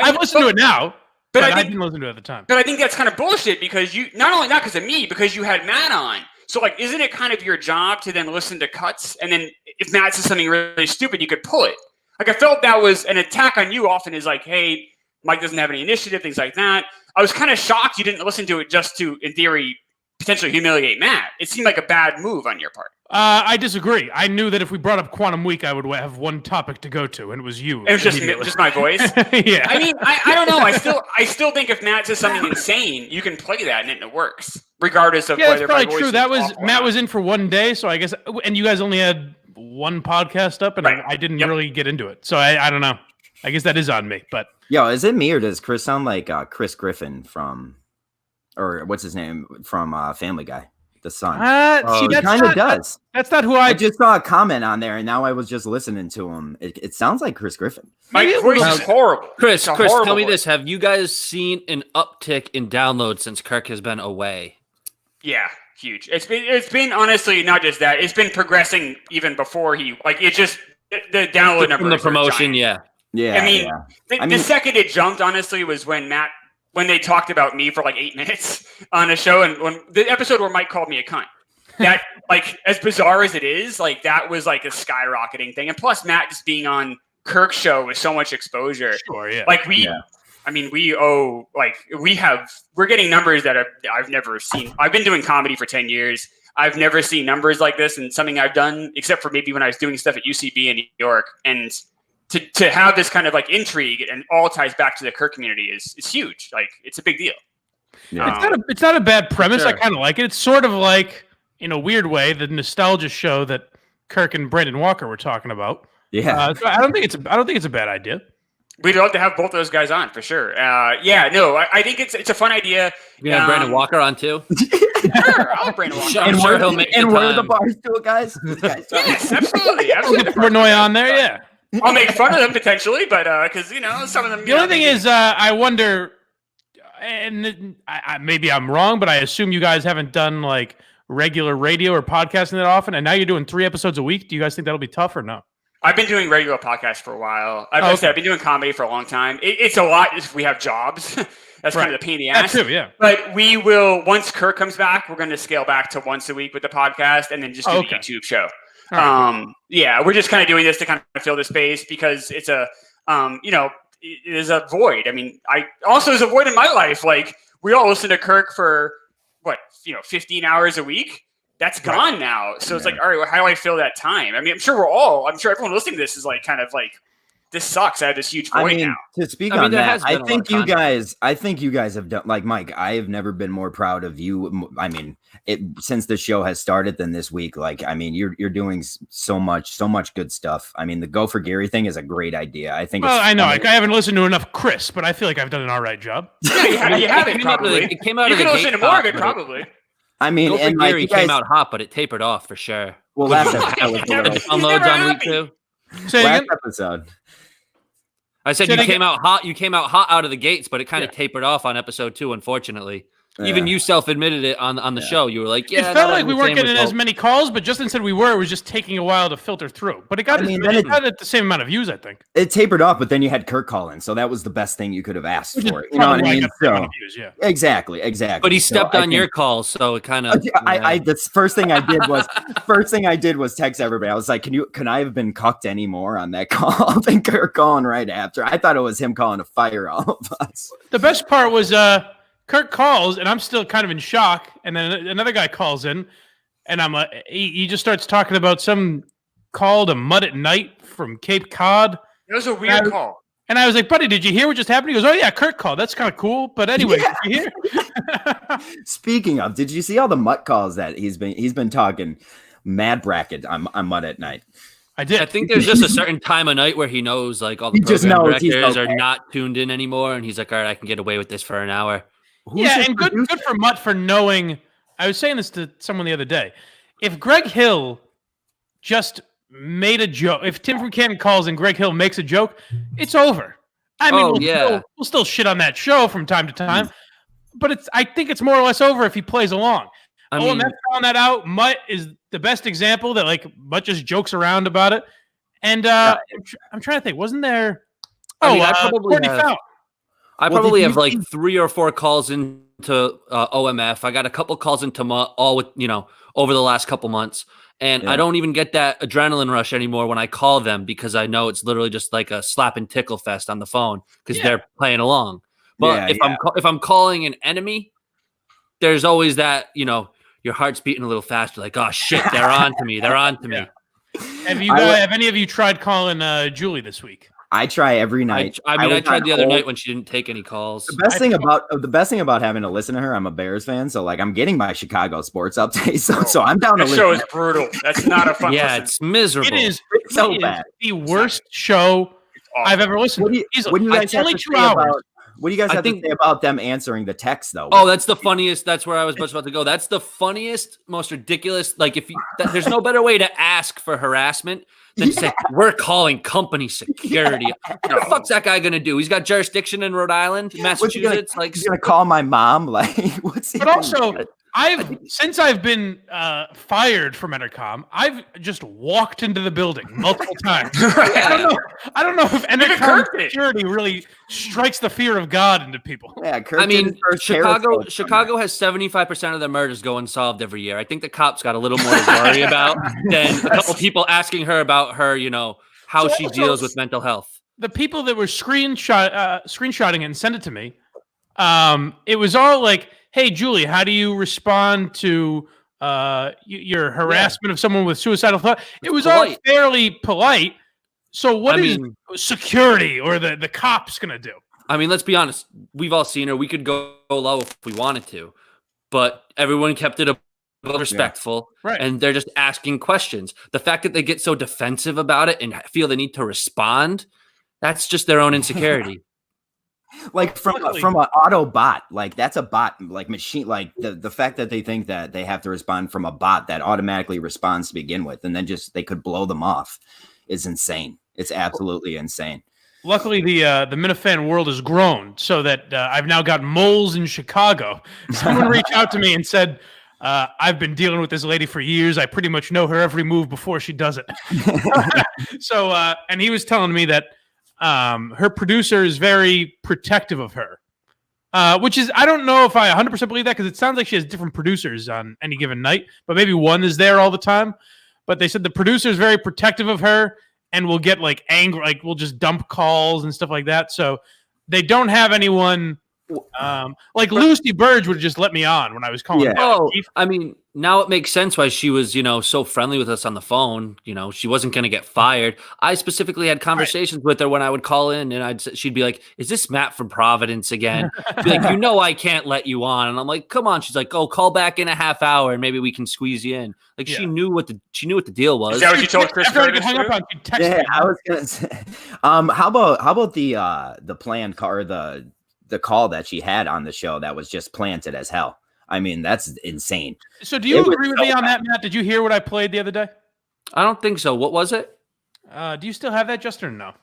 I've listened to it now, but I didn't listen to it at the time. But I think that's kind of bullshit because you not because of me, because you had Matt on. So like, isn't it kind of your job to then listen to cuts, and then if Matt says something really stupid, you could pull it? Like I felt that was an attack on you. Often is like, hey, Mike doesn't have any initiative, things like that. I was kind of shocked you didn't listen to it just to, in theory, potentially humiliate Matt. It seemed like a bad move on your part. I disagree. I knew that if we brought up Quantum Week, I would have one topic to go to, and it was you. It was just my voice. Yeah. I mean, I don't know. I still think if Matt says something insane, you can play that and it works, regardless of whether that's my probably voice true. is That was awful Matt was in for one day, so I guess, and you guys only had one podcast up, and I didn't really get into it, so I don't know. I guess that is on me, but is it me or does Chris sound like Chris Griffin from, or what's his name from Family Guy? The son. See, he kind of does. That's not who I just saw a comment on there, and now I was just listening to him. It sounds like Chris Griffin. My voice is horrible. Chris, tell me this: have you guys seen an uptick in downloads since Kirk has been away? Yeah, huge. It's been honestly not just that. It's been progressing even before the download numbers from the promotion. Yeah. I mean, the second it jumped, honestly, was when they talked about me for like 8 minutes on a show, and when the episode where Mike called me a cunt, that like as bizarre as it is, like that was like a skyrocketing thing. And plus Matt just being on Kirk's show with so much exposure. Sure, yeah. Like we're getting numbers that I've never seen. I've been doing comedy for 10 years. I've never seen numbers like this in something I've done, except for maybe when I was doing stuff at UCB in New York. And to have this kind of like intrigue and all ties back to the Kirk community is huge. Like it's a big deal. Yeah. It's not a bad premise. Sure. I kind of like it. It's sort of like, in a weird way, the nostalgia show that Kirk and Brandon Walker were talking about. Yeah. So I don't think it's a bad idea. We'd love to have both those guys on for sure. I think it's a fun idea. You have Brandon Walker on too. Sure, I'll have Brandon Walker. And sure he'll make and where are the bars to it, guys? Yes, absolutely. We'll get Portnoy on there, yeah. I'll make fun of them potentially, but because some of them. The only thing is, I wonder, and maybe I'm wrong, but I assume you guys haven't done like regular radio or podcasting that often, and now you're doing 3 episodes a week. Do you guys think that'll be tough or no? I've been doing regular podcasts for a while. I've been doing comedy for a long time. It's a lot if we have jobs. That's kind of the pain in the ass. That too, yeah. But we will, once Kirk comes back, we're going to scale back to once a week with the podcast and then just do the YouTube show. We're just kind of doing this to kind of fill the space because it's it is a void. I mean, there's a void in my life. Like we all listen to Kirk for 15 hours a week. That's gone now. So it's like, all right, well, how do I fill that time? I mean, I'm sure everyone listening to this is like, kind of like, this sucks. I have this huge void now. To speak on that, I think you guys have done, like Mike, I have never been more proud of you. I mean, since the show has started than this week, like, I mean, you're doing so much good stuff. I mean, the Go for Gary thing is a great idea. I think. Well, I know. Like, I haven't listened to enough Chris, but I feel like I've done an all right job. Yeah, you haven't probably. It came out. You can listen to more of it, probably. I mean, Go and Gary came out hot, but it tapered off for sure. Well, last episode was a little downloads on week 2. Last episode. I said you came out hot. You came out hot out of the gates, but it kind of tapered off on episode 2, unfortunately. Even you self-admitted it on the show. You were like, "Yeah." It felt like we weren't getting as many calls, but Justin said we were. It was just taking a while to filter through. But it got it got the same amount of views, I think. It tapered off, but then you had Kirk call in, so that was the best thing you could have asked for. You know what I mean? So, exactly. But he stepped on your calls, so it kind of. The first thing I did was text everybody. I was like, "Can I have been cucked any more on that call?" And Kirk calling right after. I thought it was him calling to fire all of us. The best part was Kirk calls, and I'm still kind of in shock. And then another guy calls in, and I'm he just starts talking about some call to Mud at Night from Cape Cod. It was a weird call. And I was like, buddy, did you hear what just happened? He goes, oh, yeah, Kirk called. That's kind of cool. But anyway, did you hear? Speaking of, did you see all the Mutt calls that he's been talking mad bracket on Mud at Night? I did. I think there's just a certain time of night where he knows like all the program directors are not tuned in anymore. And he's like, all right, I can get away with this for an hour. And good for Mutt for knowing. I was saying this to someone the other day. If Greg Hill just made a joke, if Tim from Canton calls and Greg Hill makes a joke, it's over. I mean, we'll still shit on that show from time to time, but I think it's more or less over if he plays along. I'm calling that out. Mutt is the best example that like Mutt just jokes around about it. And I'm trying to think, wasn't there? I probably have like 3 or 4 calls into OMF. I got a couple calls into Mutt, all with, over the last couple months. And I don't even get that adrenaline rush anymore when I call them because I know it's literally just like a slap and tickle fest on the phone because they're playing along. But if I'm calling an enemy, there's always that, your heart's beating a little faster. Like, oh shit, they're on to me. They're on to me. Have any of you tried calling Julie this week? I try every night. I tried the other night when she didn't take any calls. The best thing about having to listen to her, I'm a Bears fan, so like I'm getting my Chicago sports updates. So I'm down to listen. That show is brutal. That's not a fun. Yeah, it's miserable. It is so bad. The worst show I've ever listened to. What do you guys have to say about? What do you guys have to say about them answering the text, though? Oh, that's the funniest. That's where I was just about to go. That's the funniest, most ridiculous. Like, there's no better way to ask for harassment than to say, we're calling company security. What the fuck's that guy going to do? He's got jurisdiction in Rhode Island, Massachusetts. He's going to call my mom? Like, what's he doing? Also, since I've been fired from Entercom, I've just walked into the building multiple times. I don't know if Entercom security really strikes the fear of God into people. Yeah, Kirk Chicago has 75% of their murders go unsolved every year. I think the cops got a little more to worry about than a couple people asking her about her, how she deals with mental health. The people that were screenshotting it and sent it to me, it was all like, hey, Julie, how do you respond to your harassment of someone with suicidal thought? It was all fairly polite. So what is security or the cops going to do? I mean, let's be honest. We've all seen her. We could go low if we wanted to. But everyone kept it respectful. Right. And they're just asking questions. The fact that they get so defensive about it and feel the need to respond, that's just their own insecurity. Like from an auto bot, like that's a bot, like machine, like the fact that they think that they have to respond from a bot that automatically responds to begin with, and then just they could blow them off is insane. It's absolutely insane. Luckily, the Minifan world has grown so that I've now got moles in Chicago. Someone reached out to me and said, I've been dealing with this lady for years. I pretty much know her every move before she does it. So, and he was telling me that her producer is very protective of her, which is, I don't know if I 100% believe that because it sounds like she has different producers on any given night, but maybe one is there all the time. But they said the producer is very protective of her and will get like angry, like we'll just dump calls and stuff like that. So they don't have anyone like Lucy Burge would just let me on when I was calling. Yeah. Oh, I mean, now it makes sense why she was, so friendly with us on the phone. She wasn't going to get fired. I specifically had conversations with her when I would call in and she'd be like, is this Matt from Providence again? Be like, I can't let you on. And I'm like, come on. She's like, oh, call back in a half hour and maybe we can squeeze you in. Like she knew what the deal was. Is that what you told Chris Curtis? Yeah, I was going to say, how about the planned car, the call that she had on the show that was just planted as hell? I mean, that's insane. So do you agree with me on that, Matt? Did you hear what I played the other day? I don't think so. What was it? Do you still have that, Justin, or no?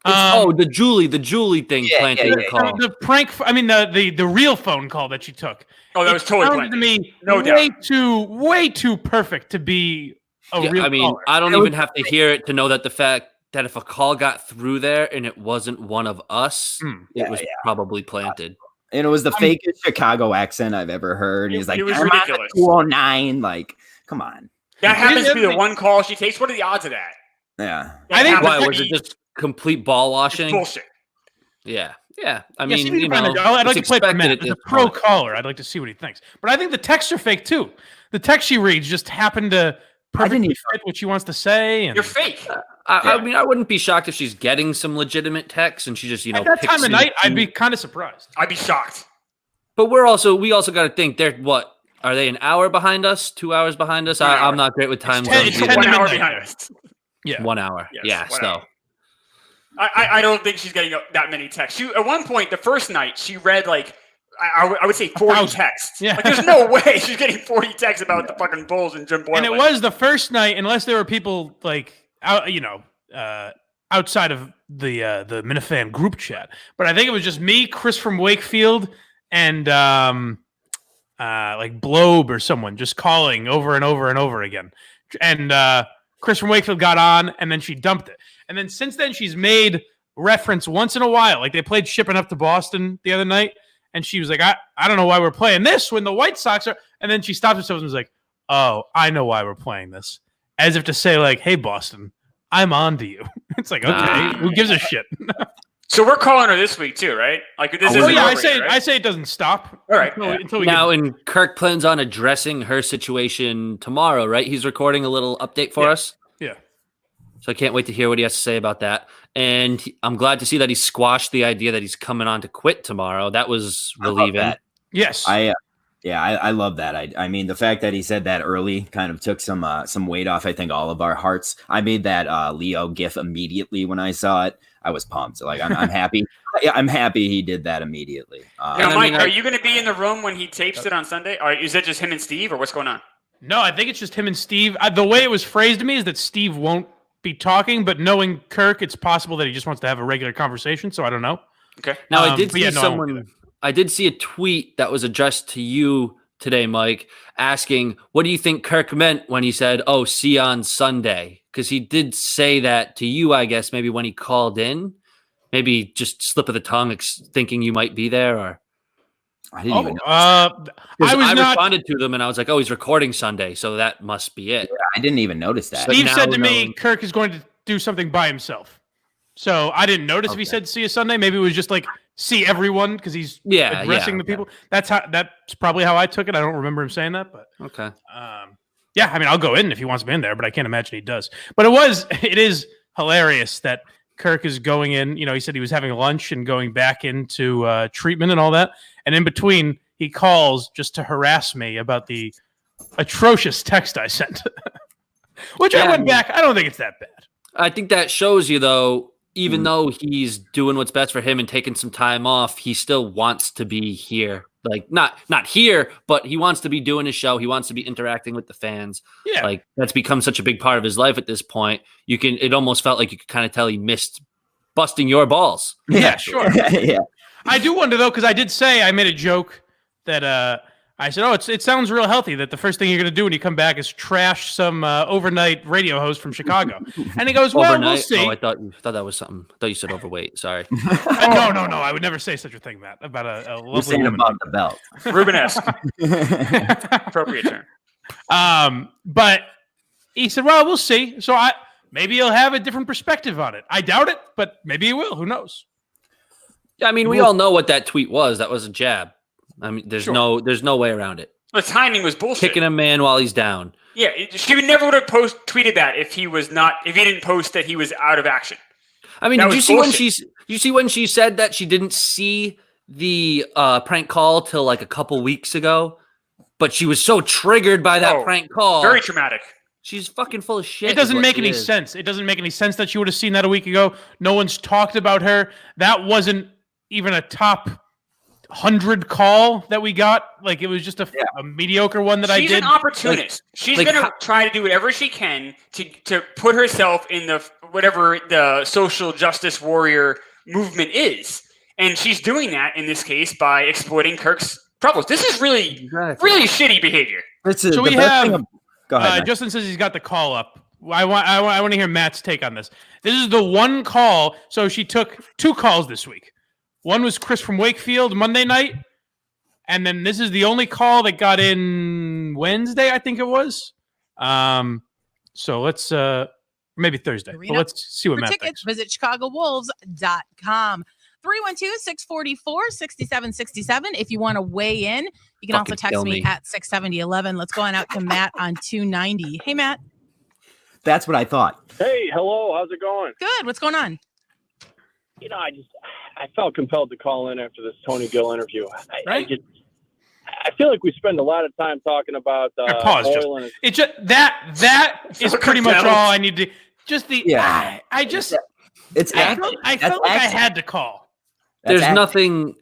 The Julie thing planted your call. The prank. I mean, the real phone call that she took. Oh, that was totally planted. To me, no doubt. Way too perfect to be a real. I mean, caller. I don't even have to hear it to know that the fact that if a call got through there and it wasn't one of us, it was probably planted. And it was the fakest Chicago accent I've ever heard. He's like, it was ridiculous. 209. Like, come on. That happens to be the one call she takes. What are the odds of that? Yeah. I think why was it just complete ball washing? It's bullshit. Yeah. I mean, I'd like to play for Matt. As a pro caller, I'd like to see what he thinks. But I think the texts are fake too. The text she reads just happened to perfectly fit what she wants to say. And you're fake. I mean, I wouldn't be shocked if she's getting some legitimate texts and she just, at that time of night, I'd be kind of surprised. I'd be shocked. But we also got to think they're what? Are they an hour behind us? 2 hours behind us? I'm not great with time zones. It's 1 hour behind us. Yeah, 1 hour. Yes, so. I don't think she's getting that many texts. At one point, the first night, she read like I would say 40 texts. Yeah. Like, there's no way she's getting 40 texts about the fucking Bulls and Jim Boylan. And it was the first night, unless there were people like outside of the Minifan group chat. But I think it was just me, Chris from Wakefield, and like Blobe or someone just calling over and over and over again. And Chris from Wakefield got on, and then she dumped it. And then since then, she's made reference once in a while. Like they played Shipping Up to Boston the other night, and she was like, I don't know why we're playing this when the White Sox are. And then she stopped herself and was like, oh, I know why we're playing this. As if to say, like, hey, Boston, I'm on to you. It's like, okay, who gives a shit? So we're calling her this week too, right? Like this is I say it doesn't stop. All right. Until we and Kirk plans on addressing her situation tomorrow, right? He's recording a little update for us. Yeah. So I can't wait to hear what he has to say about that. And I'm glad to see that he squashed the idea that he's coming on to quit tomorrow. That was relieving. Yes. I love that. I mean, the fact that he said that early kind of took some weight off, I think, all of our hearts. I made that Leo gif immediately when I saw it. I was pumped. Like, I'm happy. I'm happy he did that immediately. Now, Mike, are you going to be in the room when he tapes it on Sunday? Or is that just him and Steve, or what's going on? No, I think it's just him and Steve. The way it was phrased to me is that Steve won't be talking, but knowing Kirk, it's possible that he just wants to have a regular conversation. So I don't know. Okay. Now I did see someone. I did see a tweet that was addressed to you today, Mike, asking, "What do you think Kirk meant when he said, 'Oh, see you on Sunday'?" Because he did say that to you, I guess, maybe when he called in, maybe just slip of the tongue, thinking you might be there, or. I didn't even know. I responded to them and I was like, oh, he's recording Sunday, so that must be it. Yeah, I didn't even notice that. Steve said to me, Kirk is going to do something by himself. So I didn't notice if he said see you Sunday. Maybe it was just like see everyone because he's addressing the people. That's probably how I took it. I don't remember him saying that, but okay. Yeah, I mean, I'll go in if he wants me in there, but I can't imagine he does. But it is hilarious that Kirk is going in. You know, he said he was having lunch and going back into treatment and all that. And in between, he calls just to harass me about the atrocious text I sent. Which I went back. I don't think it's that bad. I think that shows you, though, even though he's doing what's best for him and taking some time off, he still wants to be here. Like, not here, but he wants to be doing his show. He wants to be interacting with the fans. Yeah. Like, that's become such a big part of his life at this point. It almost felt like you could kind of tell he missed busting your balls. Yeah, sure. Yeah. I do wonder, though, because I did say I made a joke that I said, it sounds real healthy that the first thing you're going to do when you come back is trash some overnight radio host from Chicago. And he goes, well, overnight? We'll see. Oh, I thought that was something. I thought you said overweight. Sorry. No. I would never say such a thing, Matt, about a lovely woman. About the belt. Rubenesque. Appropriate term. But he said, well, we'll see. So maybe he'll have a different perspective on it. I doubt it, but maybe he will. Who knows? I mean, we all know what that tweet was. That was a jab. I mean, there's no way around it. The timing was bullshit. Kicking a man while he's down. Yeah, she never would have tweeted that if he didn't post that he was out of action. I mean, did you see when she said that she didn't see the prank call till like a couple weeks ago, but she was so triggered by that prank call. Very traumatic. She's fucking full of shit. It doesn't make any sense. It doesn't make any sense that she would have seen that a week ago. No one's talked about her. That wasn't even a top 100 call that we got. Like it was just a mediocre one that I did. She's an opportunist. She's gonna try to do whatever she can to put herself in whatever the social justice warrior movement is, and she's doing that in this case by exploiting Kirk's problems. This is really shitty behavior. So we have. Go ahead, Justin says he's got the call up. I want to hear Matt's take on this. This is the one call. So she took 2 calls this week. One was Chris from Wakefield Monday night, and then this is the only call that got in Wednesday, I think it was. So let's maybe Thursday. But let's see what Matt thinks. Visit ChicagoWolves.com. 312-644-6767. If you want to weigh in, you can also text me at 67011. Let's go on out to Matt on 290. Hey, Matt. That's what I thought. Hey, hello. How's it going? Good. What's going on? I felt compelled to call in after this Tony Gill interview. I feel like we spend a lot of time talking about oil and it's just that is pretty much all I need to. Just the I felt like I had to call. There's nothing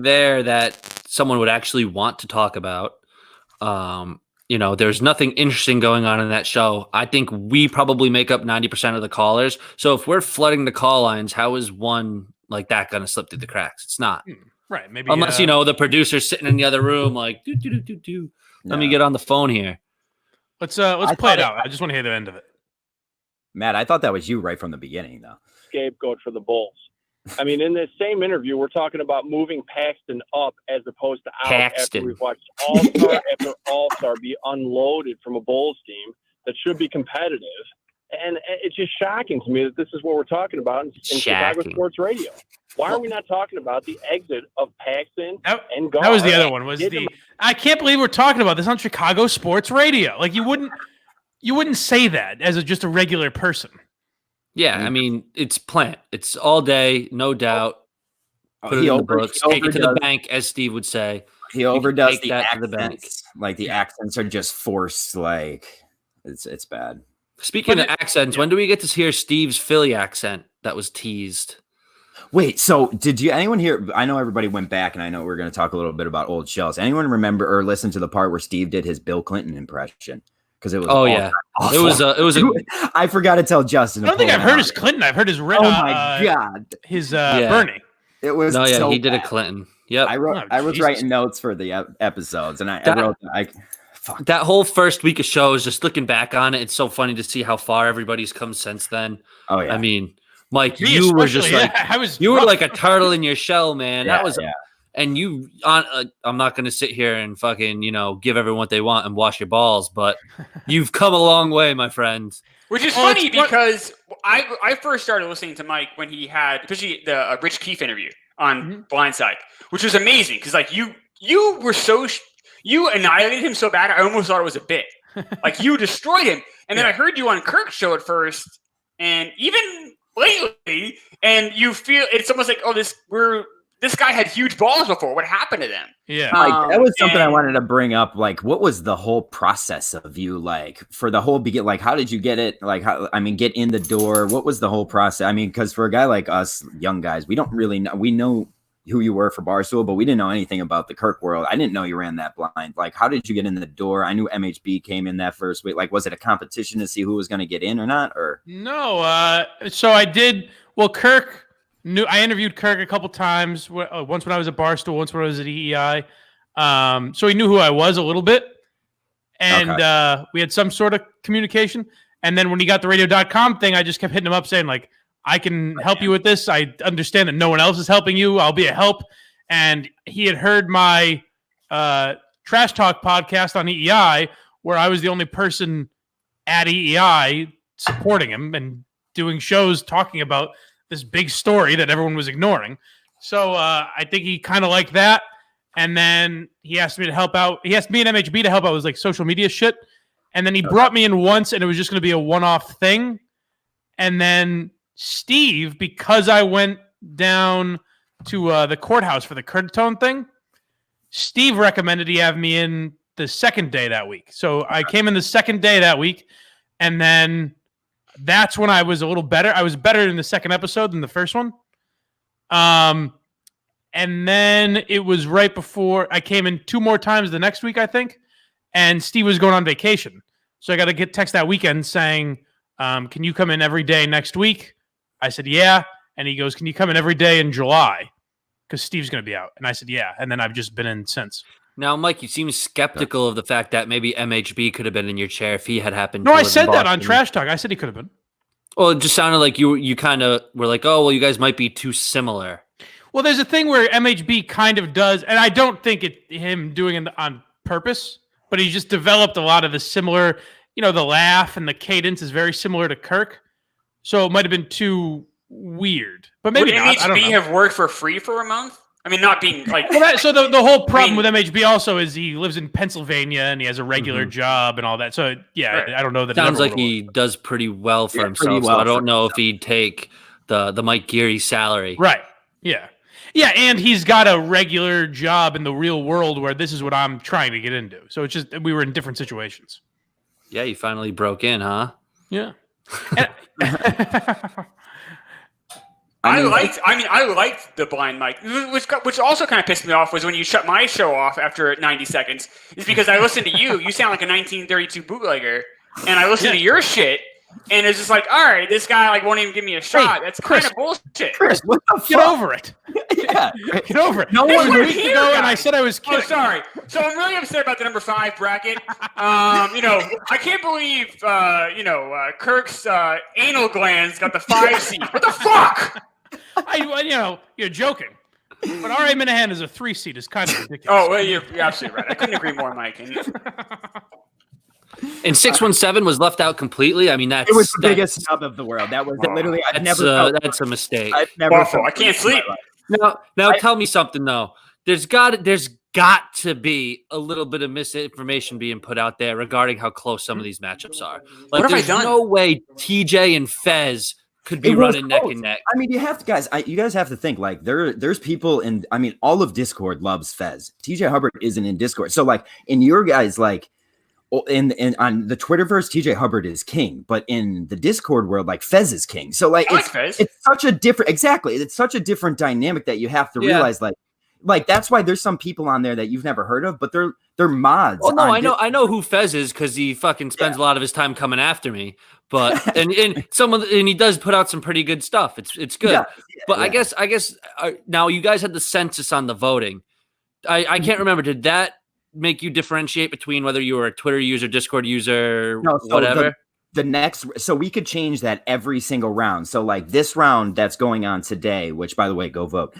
there that someone would actually want to talk about. There's nothing interesting going on in that show. I think we probably make up 90% of the callers. So if we're flooding the call lines, how is one like that going to slip through the cracks? It's not. Right. Maybe unless, the producer's sitting in the other room like, do. Let me get on the phone here. Let's play it out. I just want to hear the end of it. Matt, I thought that was you right from the beginning, though. Scapegoat for the Bulls. I mean, in this same interview, we're talking about moving Paxton up as opposed to out after we've watched All-Star after All-Star be unloaded from a Bulls team that should be competitive. And it's just shocking to me that this is what we're talking about in Chicago Sports Radio. Why are we not talking about the exit of Paxton and Gar? That was the other one. I can't believe we're talking about this on Chicago Sports Radio. Like you wouldn't say that as just a regular person. Yeah, I mean, it's Plant. It's all day, no doubt. Put it in the books. Take it to the bank, as Steve would say. He overdoes the accents. Like the accents are just forced. Like it's bad. Speaking of accents, when do we get to hear Steve's Philly accent that was teased? Wait, so did anyone hear? I know everybody went back, and I know we're going to talk a little bit about old shells. Anyone remember or listen to the part where Steve did his Bill Clinton impression? Because it was awful. It was I forgot to tell Justin. I don't think I've heard his Clinton. I've heard his God, his Bernie. It was he did a Clinton. Yep. I was writing notes for the episodes, and I wrote that whole first week of shows. Just looking back on it, it's so funny to see how far everybody's come since then. Oh yeah, I mean, Mike, you were just were like a turtle in your shell, man. Yeah, that was. Yeah. And I'm not going to sit here and fucking, give everyone what they want and wash your balls, but you've come a long way, my friend. Which is funny because I first started listening to Mike when he had, especially the Rich Keefe interview on Blindside, which was amazing because like you were you annihilated him so bad I almost thought it was a bit. Like you destroyed him, and then I heard you on Kirk's show at first, and even lately, and you feel it's almost like this guy had huge balls before. What happened to them? Yeah. That was something I wanted to bring up. Like, what was the whole process of you, like, for the whole beginning? Like, how did you get it? Like, get in the door. What was the whole process? I mean, because for a guy like us, young guys, we don't really know. We know who you were for Barstool, but we didn't know anything about the Kirk world. I didn't know you ran that blind. Like, how did you get in the door? I knew MHB came in that first week. Like, was it a competition to see who was going to get in or not? Or no. So I did. Well, Kirk. I interviewed Kirk a couple times. Once when I was at Barstool, once when I was at EEI. So he knew who I was a little bit, and we had some sort of communication. And then when he got the radio.com thing, I just kept hitting him up saying like, "I can help you with this. I understand that no one else is helping you. I'll be a help." And he had heard my Trash Talk podcast on EEI, where I was the only person at EEI supporting him and doing shows talking about this big story that everyone was ignoring. So I think he kind of liked that. And then he asked me to help out. He asked me and MHB to help out with like social media shit. And then he brought me in once and it was just going to be a one-off thing. And then Steve, because I went down to the courthouse for the Curtatone thing, Steve recommended he have me in the second day that week. So I came in the second day that week. And then that's when I was a little better. I was better in the second episode than the first one. And then it was right before I came in 2 more times the next week, I think. And Steve was going on vacation. So I got to get text that weekend saying, can you come in every day next week? I said, yeah. And he goes, can you come in every day in July? Because Steve's going to be out. And I said, yeah. And then I've just been in since. Now, Mike, you seem skeptical of the fact that maybe MHB could have been in your chair if he had happened. No, I said that on Trash Talk. I said he could have been. Well, it just sounded like you kind of were like, oh, well, you guys might be too similar. Well, there's a thing where MHB kind of does, and I don't think him doing it on purpose, but he just developed a lot of the similar, the laugh and the cadence is very similar to Kirk. So it might have been too weird, but maybe not. I don't know. have worked for free for a month? I mean, not being like. Well, so the whole problem with MHB also is he lives in Pennsylvania and he has a regular job and all that. So yeah, right. I don't know that. Sounds like he does pretty well for himself. So I don't know if he'd take the Mike Geary salary. Right. Yeah. Yeah, and he's got a regular job in the real world where this is what I'm trying to get into. So it's just we were in different situations. Yeah, you finally broke in, huh? Yeah. I liked the blind mic, which also kind of pissed me off was when you shut my show off after 90 seconds. Is because I listened to you. You sound like a 1932 bootlegger, and I listened to your shit. And it's just like, all right, this guy won't even give me a shot. That's kind of bullshit. Chris, what the fuck? Get over it. Yeah, get over it. No one was week ago, and I said I was kidding. Oh, sorry. So I'm really upset about the number 5 bracket. I can't believe Kirk's anal glands got the 5 seed. What the fuck? You're joking. But R.A. Minahan is a 3 seed. It's kind of ridiculous. Oh, well, you're absolutely right. I couldn't agree more, Mike. And 617 was left out completely. I mean, it was the biggest snub of the world. That was literally. That's a mistake. I can't sleep. Now tell me something though. There's got to be a little bit of misinformation being put out there regarding how close some of these matchups are. Like, there's no way TJ and Fez could be running neck and neck. I mean, you have to, guys. You guys have to think there's people in. I mean, all of Discord loves Fez. TJ Hubbard isn't in Discord, so in your guys in on the Twitterverse, TJ Hubbard is king, but in the Discord world, Fez is king. So it's such a different, it's such a different dynamic that you have to realize. That's why there's some people on there that you've never heard of, but they're mods. Well, no, I know who Fez is because he fucking spends a lot of his time coming after me. But and he does put out some pretty good stuff. It's good. But I guess now you guys had the census on the voting. I can't remember. Did that make you differentiate between whether you were a Twitter user, Discord user, whatever? The next, so we could change that every single round. So this round that's going on today, which by the way, go vote.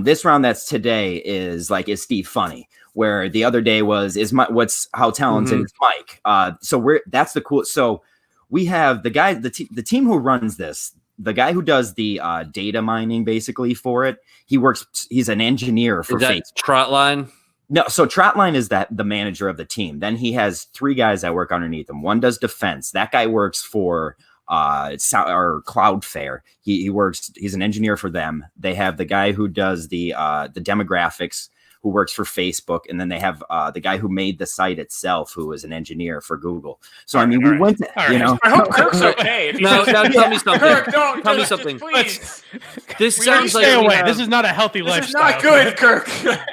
This round that's today is Steve funny? Where the other day how talented is Mike? That's the cool. So we have the guy, the team who runs this, the guy who does the data mining basically for it. He's an engineer for Facebook. Trotline. No, so Trotline is the manager of the team. Then he has 3 guys that work underneath him. One does defense. That guy works for Cloudflare. He's an engineer for them. They have the guy who does the demographics, who works for Facebook, and then they have the guy who made the site itself, who is an engineer for Google. So we went to, I hope Kirk's okay. Now tell me something. Kirk, tell me something. Please. This sounds like stay away. This is not a healthy lifestyle. This is not good, Kirk.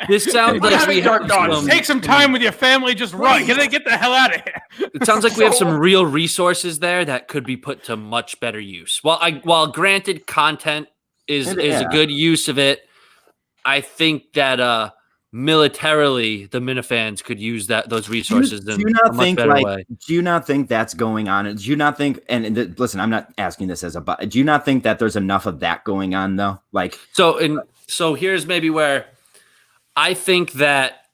This sounds like we have take some time with your family. Just run. Get the hell out of here. It sounds like we have some real resources there that could be put to much better use. While granted, content is a good use of it, I think that militarily the Minifans could use those resources in a much better way. Do you not think that's going on? Do you not think, and listen, I'm not asking this as do you not think that there's enough of that going on though? So here's maybe where I think that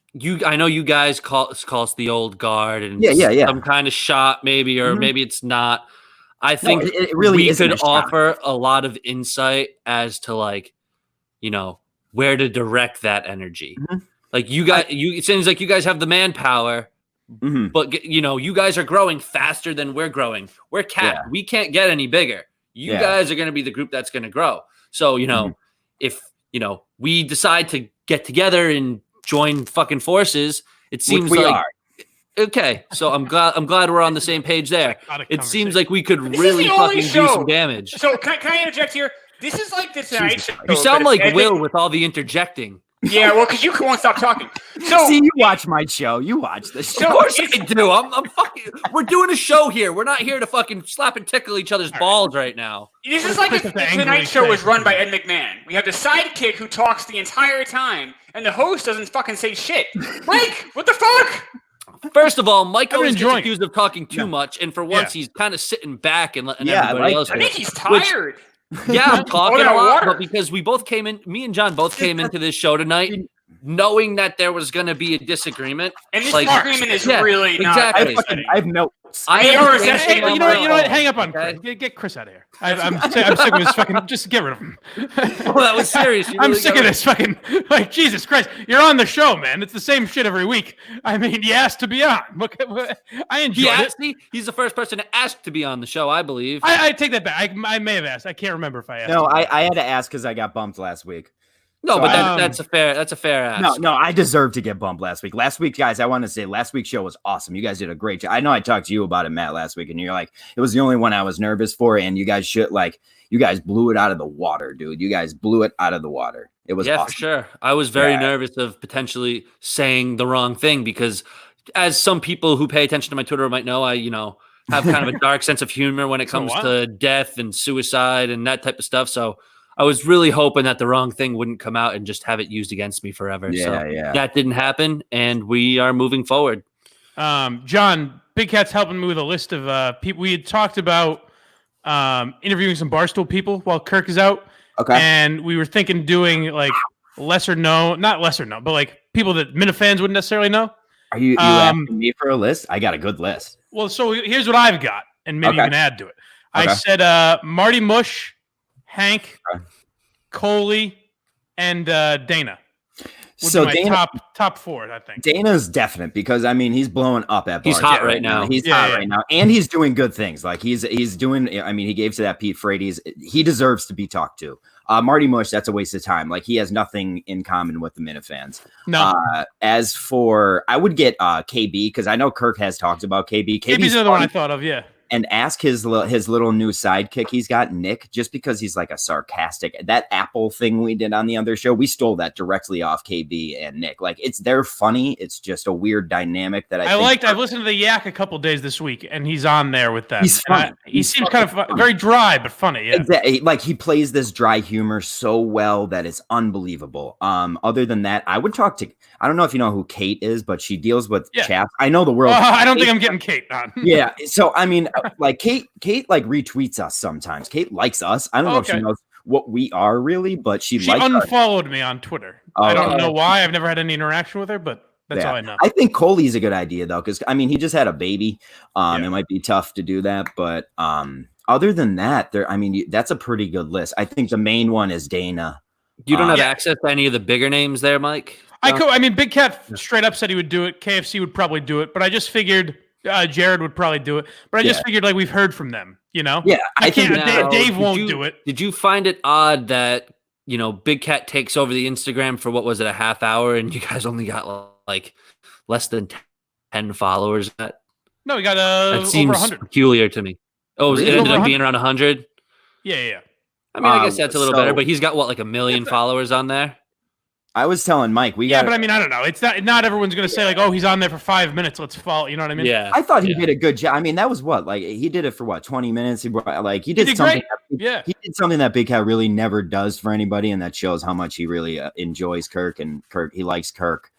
I know you guys call us the old guard and some kind of shot maybe, or maybe it's not. I think it really we could offer a lot of insight as to where to direct that energy. It seems like you guys have the manpower, but you guys are growing faster than we're growing. We're capped. We can't get any bigger. You guys are going to be the group that's going to grow. So, if, we decide to get together and join fucking forces, it seems we are. Okay. So I'm glad we're on the same page there. It seems like we could really fucking do some damage. So can I interject here? This is like the Tonight Show. You sound like Will with all the interjecting. Yeah, well, because you won't stop talking. So see, you watch my show. You watch this show. Of course I do. I'm fucking. We're doing a show here. We're not here to fucking slap and tickle each other's balls right now. This is like if the Tonight Show was run by Ed McMahon. We have the sidekick who talks the entire time, and the host doesn't fucking say shit. Mike, what the fuck? First of all, Mike always gets accused of talking too much, and for once he's kind of sitting back and letting everybody else. I think he's tired. Yeah, I'm talking a lot, but because we both came in, me and John both came into this show tonight knowing that there was going to be a disagreement. And this disagreement is really not. Exactly. I have notes. You know what? Hang up on Chris. Get Chris out of here. I'm sick of this fucking. Just get rid of him. Well, that was serious. I'm sick of this fucking. Like Jesus Christ, you're on the show, man. It's the same shit every week. I mean, you asked to be on. Look, I enjoyed it. He's the first person to ask to be on the show, I believe. I take that back. I may have asked. I can't remember if I asked. No, I had to ask because I got bumped last week. No, so but that's a fair ask. No, I deserve to get bumped last week. Last week, guys, I want to say last week's show was awesome. You guys did a great job. I know I talked to you about it, Matt, last week, and you're like, it was the only one I was nervous for, and you guys blew it out of the water, dude. You guys blew it out of the water. It was awesome. For sure. I was very nervous of potentially saying the wrong thing because, as some people who pay attention to my Twitter might know, I have kind of a dark sense of humor when it comes to death and suicide and that type of stuff. So I was really hoping that the wrong thing wouldn't come out and just have it used against me forever. That didn't happen, and we are moving forward. John, Big Cat's helping me with a list of people. We had talked about interviewing some Barstool people while Kirk is out. Okay. And we were thinking doing like not lesser known, but like people that Minifans wouldn't necessarily know. Are you asking me for a list? I got a good list. Well, so here's what I've got, and maybe you can add to it. I said Marty Mush, Hank, Coley, and Dana. So Dana, top four, I think. Dana's definite because he's blowing up at bars. He's hot right now. He's hot right now, and he's doing good things. Like he's doing. He gave to that Pete Frates. He deserves to be talked to. Marty Mush, that's a waste of time. Like he has nothing in common with the Minifans. No. As for, I would get KB because I know Kirk has talked about KB. KB's another one I thought of. Yeah. And ask his little new sidekick he's got, Nick, just because he's like a sarcastic. That Apple thing we did on the other show, we stole that directly off KB and Nick. Like they're funny. It's just a weird dynamic that I liked. I've listened to the Yak a couple days this week, and he's on there with them. He's funny. He seems kind of very dry, but funny. Yeah. Exactly. Like he plays this dry humor so well that it's unbelievable. Other than that, I would talk to. I don't know if you know who Kate is, but she deals with chaps. I know the world. I don't think I'm getting Kate on. Yeah. So like Kate like retweets us sometimes. Kate likes us. I don't know if she knows what we are really, but she unfollowed me on Twitter. I don't know why. I've never had any interaction with her, but that's all I know. I think Coley's a good idea though, because he just had a baby. It might be tough to do that, but other than that, that's a pretty good list. I think the main one is Dana. You don't have access to any of the bigger names there, Mike? Big Cat straight up said he would do it. KFC would probably do it, but I just figured Jared would probably do it. But I just figured like we've heard from them, Yeah, I think Dave won't do it. Did you find it odd that Big Cat takes over the Instagram for what was it, a half hour, and you guys only got like less than 10 followers? No, we got that seems over 100. Peculiar to me. Oh, it ended up being around 100. Yeah. I guess that's a little better, but he's got like 1 million followers on there. I was telling Mike but I don't know. It's not everyone's gonna say like, oh, he's on there for 5 minutes. Let's follow. You know what I mean? Yeah. I thought he did a good job. That was he did it for 20 minutes. He did something. He did something that Big Cat really never does for anybody, and that shows how much he really enjoys Kirk, and he likes Kirk.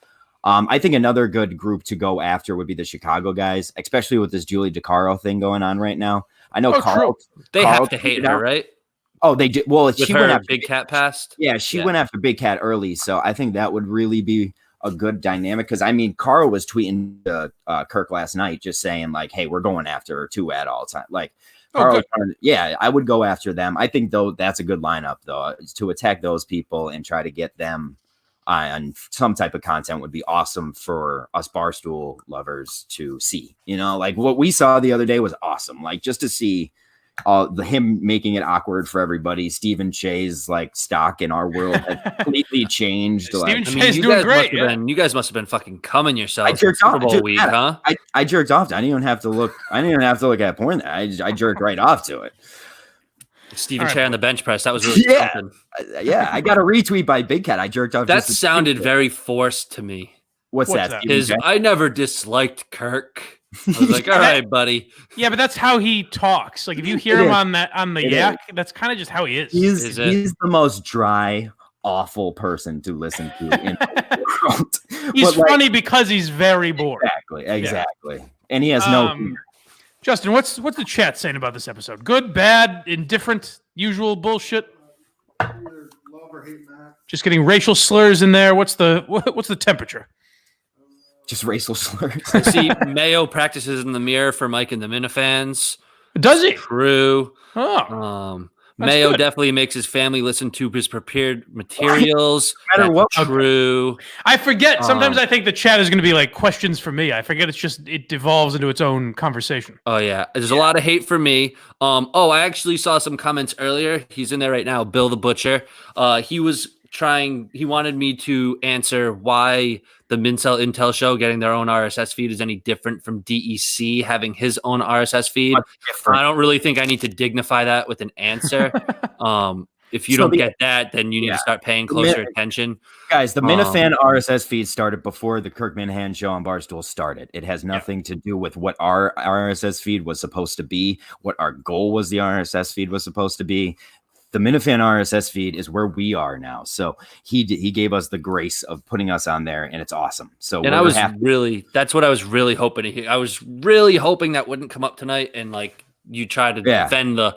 I think another good group to go after would be the Chicago guys, especially with this Julie DeCaro thing going on right now. I know Carl. They have to hate her, right? Oh, they did. Well, she went after Big Cat passed. Yeah, she went after Big Cat early, so I think that would really be a good dynamic. Because Carl was tweeting to Kirk last night, just saying like, "Hey, we're going after her too at all time." Like, Carl, I would go after them. I think though that's a good lineup though, to attack those people and try to get them on some type of content would be awesome for us Barstool lovers to see. Like what we saw the other day was awesome. Like just to see. Him making it awkward for everybody. Stephen Shea's like stock in our world has completely changed. Stephen Shea's doing great. You guys must have been fucking coming yourselves. I jerked off. Week, huh? I jerked off. I didn't even have to look. I didn't even have to look at porn. I jerked right off to it. Steven Chair on the bench press. That was really something. Yeah, I got a retweet by Big Cat. I jerked off. That sounded very forced to me. What's that? I never disliked Kirk. I was like, all right, buddy. Yeah, but that's how he talks. Like if you hear him on the yak, that's kind of just how he is. He's the most dry, awful person to listen to in the world. He's funny because he's very bored. Exactly. Yeah. And he has no fear. Justin, what's the chat saying about this episode? Good, bad, indifferent, usual bullshit? Love or hate Matt. Just getting racial slurs in there. What's the temperature? Just racial slurs. I see Mayo practices in the mirror for Mike and the Minifans. Does he? True. Oh. Mayo definitely makes his family listen to his prepared materials. No matter what. True. I forget. Sometimes I think the chat is going to be like questions for me. I forget it devolves into its own conversation. Oh, yeah. There's a lot of hate for me. I actually saw some comments earlier. He's in there right now. Bill the Butcher. He wanted me to answer why the Mincel Intel show getting their own RSS feed is any different from DEC having his own RSS feed. I don't really think I need to dignify that with an answer. If you don't get that, then you need to start paying closer attention. Guys, the Minifan RSS feed started before the Kirk Minahan show on Barstool started. It has nothing to do with what our RSS feed was supposed to be, what our goal was the RSS feed was supposed to be. The Minifan RSS feed is where we are now. So he gave us the grace of putting us on there, and it's awesome. So and that's what I was really hoping to hear. I was really hoping that wouldn't come up tonight, and like you try to defend the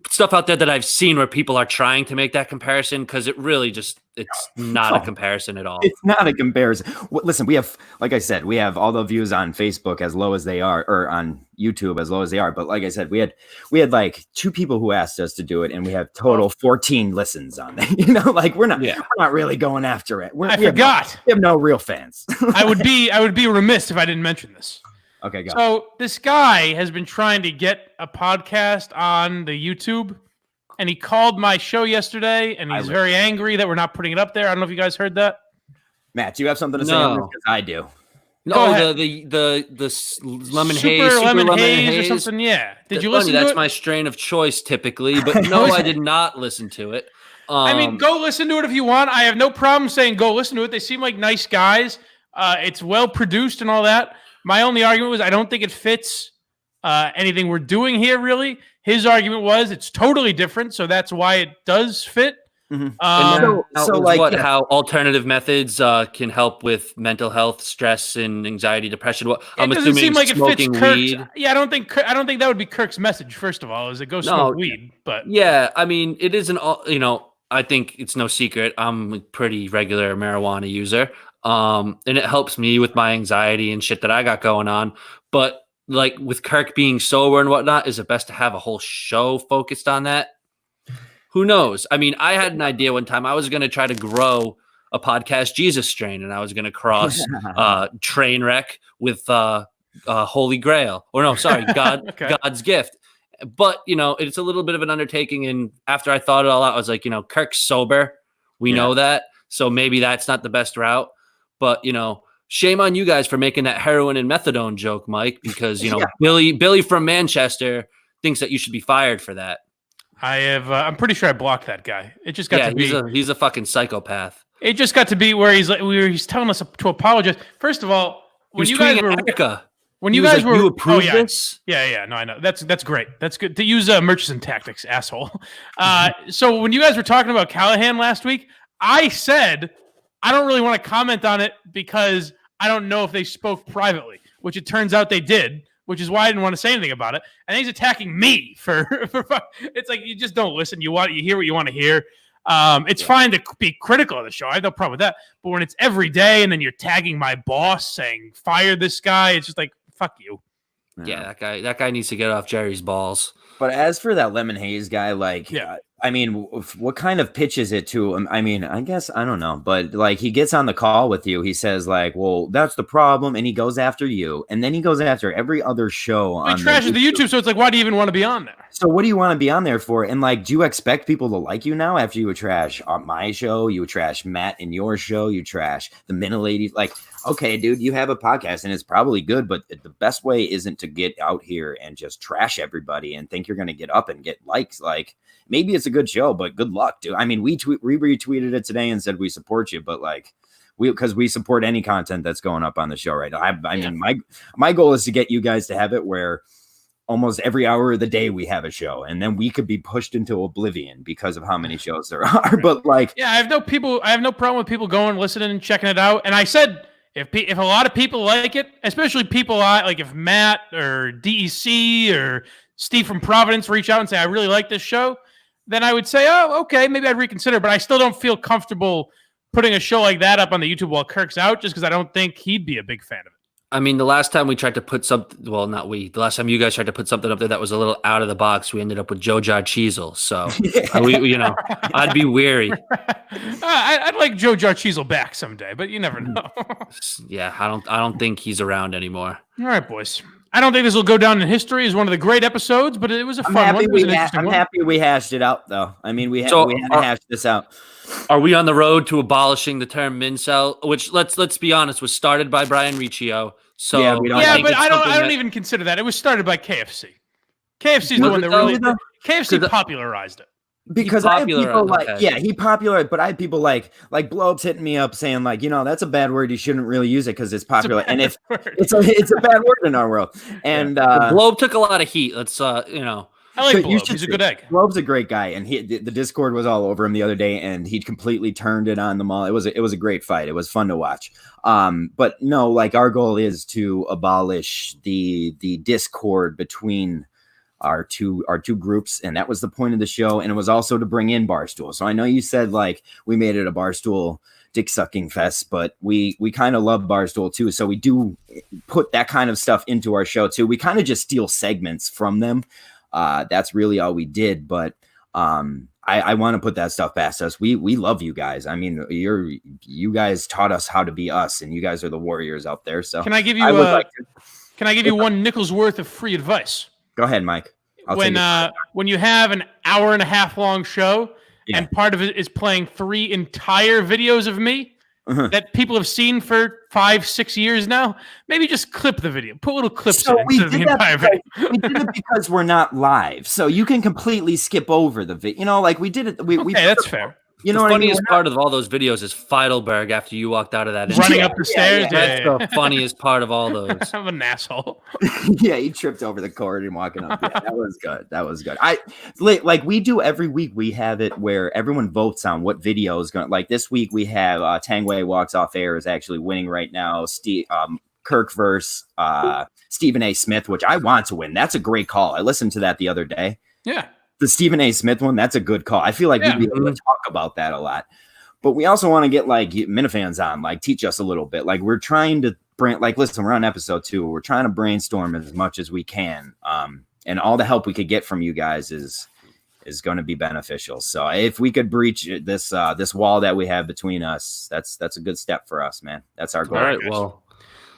stuff out there that I've seen where people are trying to make that comparison, because it really it's not a comparison at all. It's not a comparison. Listen, we have, like I said, we have all the views on Facebook as low as they are, or on YouTube as low as they are. But like I said, we had like 2 people who asked us to do it, and we have total 14 listens on that. Like we're not really going after it. We have no real fans. I would be remiss if I didn't mention this. Okay, go. So this guy has been trying to get a podcast on the YouTube, and he called my show yesterday, and he's very angry that we're not putting it up there. I don't know if you guys heard that. Matt, do you have something to say on this? Because I do. No, the lemon haze, super lemon haze or something. Yeah. Did you listen to it? That's my strain of choice typically, but no, I did not listen to it. I mean, go listen to it if you want. I have no problem saying go listen to it. They seem like nice guys. It's well produced and all that. My only argument was I don't think it fits anything we're doing here, really. His argument was it's totally different, so that's why it does fit. Mm-hmm. How alternative methods can help with mental health, stress, and anxiety, depression. I'm assuming seem like smoking it fits weed. Yeah, I don't think that would be Kirk's message. First of all, is it go smoke weed? But yeah, I mean, it isn't all. I think it's no secret. I'm a pretty regular marijuana user. And it helps me with my anxiety and shit that I got going on. But like with Kirk being sober and whatnot, is it best to have a whole show focused on that? Who knows? I mean, I had an idea one time. I was going to try to grow a podcast Jesus strain, and I was going to cross Trainwreck with Holy Grail. Or no, sorry, God's Gift. But, it's a little bit of an undertaking. And after I thought it all out, I was like, Kirk's sober. We know that. So maybe that's not the best route. But, shame on you guys for making that heroin and methadone joke, Mike, because, Billy from Manchester thinks that you should be fired for that. I'm pretty sure I blocked that guy. It just got to be. He's a fucking psychopath. It just got to be where he's telling us to apologize. First of all, when you guys were Erica. When you guys were, you approve this? Yeah. No, I know. That's great. That's good to use Murchison tactics, asshole. So when you guys were talking about Callahan last week, I said I don't really want to comment on it because I don't know if they spoke privately, which it turns out they did, which is why I didn't want to say anything about it. And he's attacking me for it's like you just don't listen. You hear what you want to hear. It's fine to be critical of the show. I have no problem with that. But when it's every day and then you're tagging my boss saying fire this guy, it's just like fuck you. Yeah, that guy needs to get off Jerry's balls. But as for that Lemon Haze guy, I mean, what kind of pitch is it to him? I mean, I guess I don't know, but like he gets on the call with you, he says like, "Well, that's the problem," and he goes after you, and then he goes after every other show. He trashes the YouTube, so it's like, why do you even want to be on there? So what do you want to be on there for? And like, do you expect people to like you now after you would trash my show, you would trash Matt in your show, you trash the Minute Ladies? Like, okay, dude, you have a podcast and it's probably good, but the best way isn't to get out here and just trash everybody and think you're going to get up and get likes. Like, maybe it's a good show, but good luck, dude. I mean, we retweeted it today and said we support you, but like, because we support any content that's going up on the show right now. I mean, my goal is to get you guys to have it where almost every hour of the day we have a show, and then we could be pushed into oblivion because of how many shows there are. But like, yeah, I have no problem with people going, listening, and checking it out. And I said, if a lot of people like it, especially people like if Matt or DEC or Steve from Providence reach out and say, I really like this show, then I would say, oh, okay, maybe I'd reconsider. But I still don't feel comfortable putting a show like that up on the YouTube while Kirk's out, just because I don't think he'd be a big fan of it. I mean, the last time we tried to put something, well, not we, the last time you guys tried to put something up there that was a little out of the box, we ended up with Joe Jar Cheezel. So, I'd be weary. I'd like Joe Jar Cheezel back someday, but you never know. Yeah, I don't think he's around anymore. All right, boys. I don't think this will go down in history as one of the great episodes, but it was a fun one. It was an interesting one. I'm happy we hashed it out, though. I mean, we had to hash this out. Are we on the road to abolishing the term mincel, which let's be honest, was started by Brian Riccio? So but I don't even consider that. It was started by KFC. KFC's the one that really KFC popularized it. Because I have people like, he popularized, but I have people like Blobes hitting me up saying like, that's a bad word. You shouldn't really use it because it's popular. And if it's a bad word in our world. And Blobe took a lot of heat. Let's I like Blobe. He's a good egg. Blobe's a great guy, and the Discord was all over him the other day, and he completely turned it on them all. It was a great fight. It was fun to watch. But no, like our goal is to abolish the discord between our two groups, and that was the point of the show. And it was also to bring in Barstool. So I know you said like we made it a Barstool dick sucking fest, but we kind of love Barstool too. So we do put that kind of stuff into our show too. We kind of just steal segments from them. That's really all we did, but I want to put that stuff past us. We love you guys. I mean, you guys taught us how to be us, and you guys are the warriors out there. So can I give you one nickel's worth of free advice? Go ahead, Mike. When you have an hour and a half long show, and part of it is playing 3 entire videos of me that people have seen for 5-6 years now, maybe just clip the video, put little clips in instead of the entire video. We did it because we're not live, so you can completely skip over the video. Like we did it. That's fair. The funniest part of all those videos is Feidelberg after you walked out of that. Running up the stairs. That's the funniest part of all those. I'm an asshole. He tripped over the cord and walking up. Yeah, that was good. That was good. Like we do every week. We have it where everyone votes on what video is going. Like this week we have Tangway Walks Off Air is actually winning right now. Kirk versus Stephen A. Smith, which I want to win. That's a great call. I listened to that the other day. Yeah. The Stephen A. Smith one, that's a good call. I feel like we'd be able to talk about that a lot. But we also want to get like Minifans on, like teach us a little bit. Like we're trying to listen, we're on episode 2. We're trying to brainstorm as much as we can. And all the help we could get from you guys is going to be beneficial. So if we could breach this wall that we have between us, that's a good step for us, man. That's our goal. All right.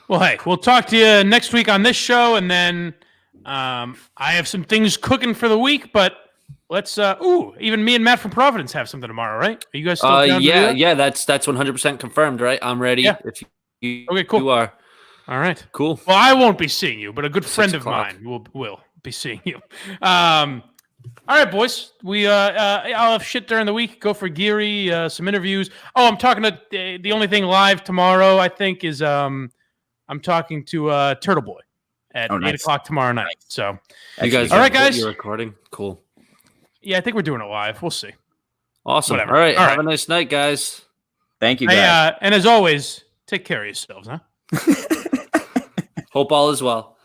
Well, hey, we'll talk to you next week on this show, and then I have some things cooking for the week, but let's even me and Matt from Providence have something tomorrow, right? Are you guys still down yeah, that's 100% confirmed, right? I'm ready. Yeah. If you okay, cool. You are. All right. Cool. Well, I won't be seeing you, but a good friend of mine will be seeing you. All right, boys. I'll have shit during the week. Go for Geary, some interviews. Oh, I'm talking to the only thing live tomorrow, I think, is I'm talking to Turtle Boy at 8 o'clock tomorrow night. So you guys, all right, guys. You're recording. Cool. Yeah, I think we're doing it live. We'll see. Awesome. Whatever. All right. Have a nice night, guys. Thank you, guys. And as always, take care of yourselves, huh? Hope all is well.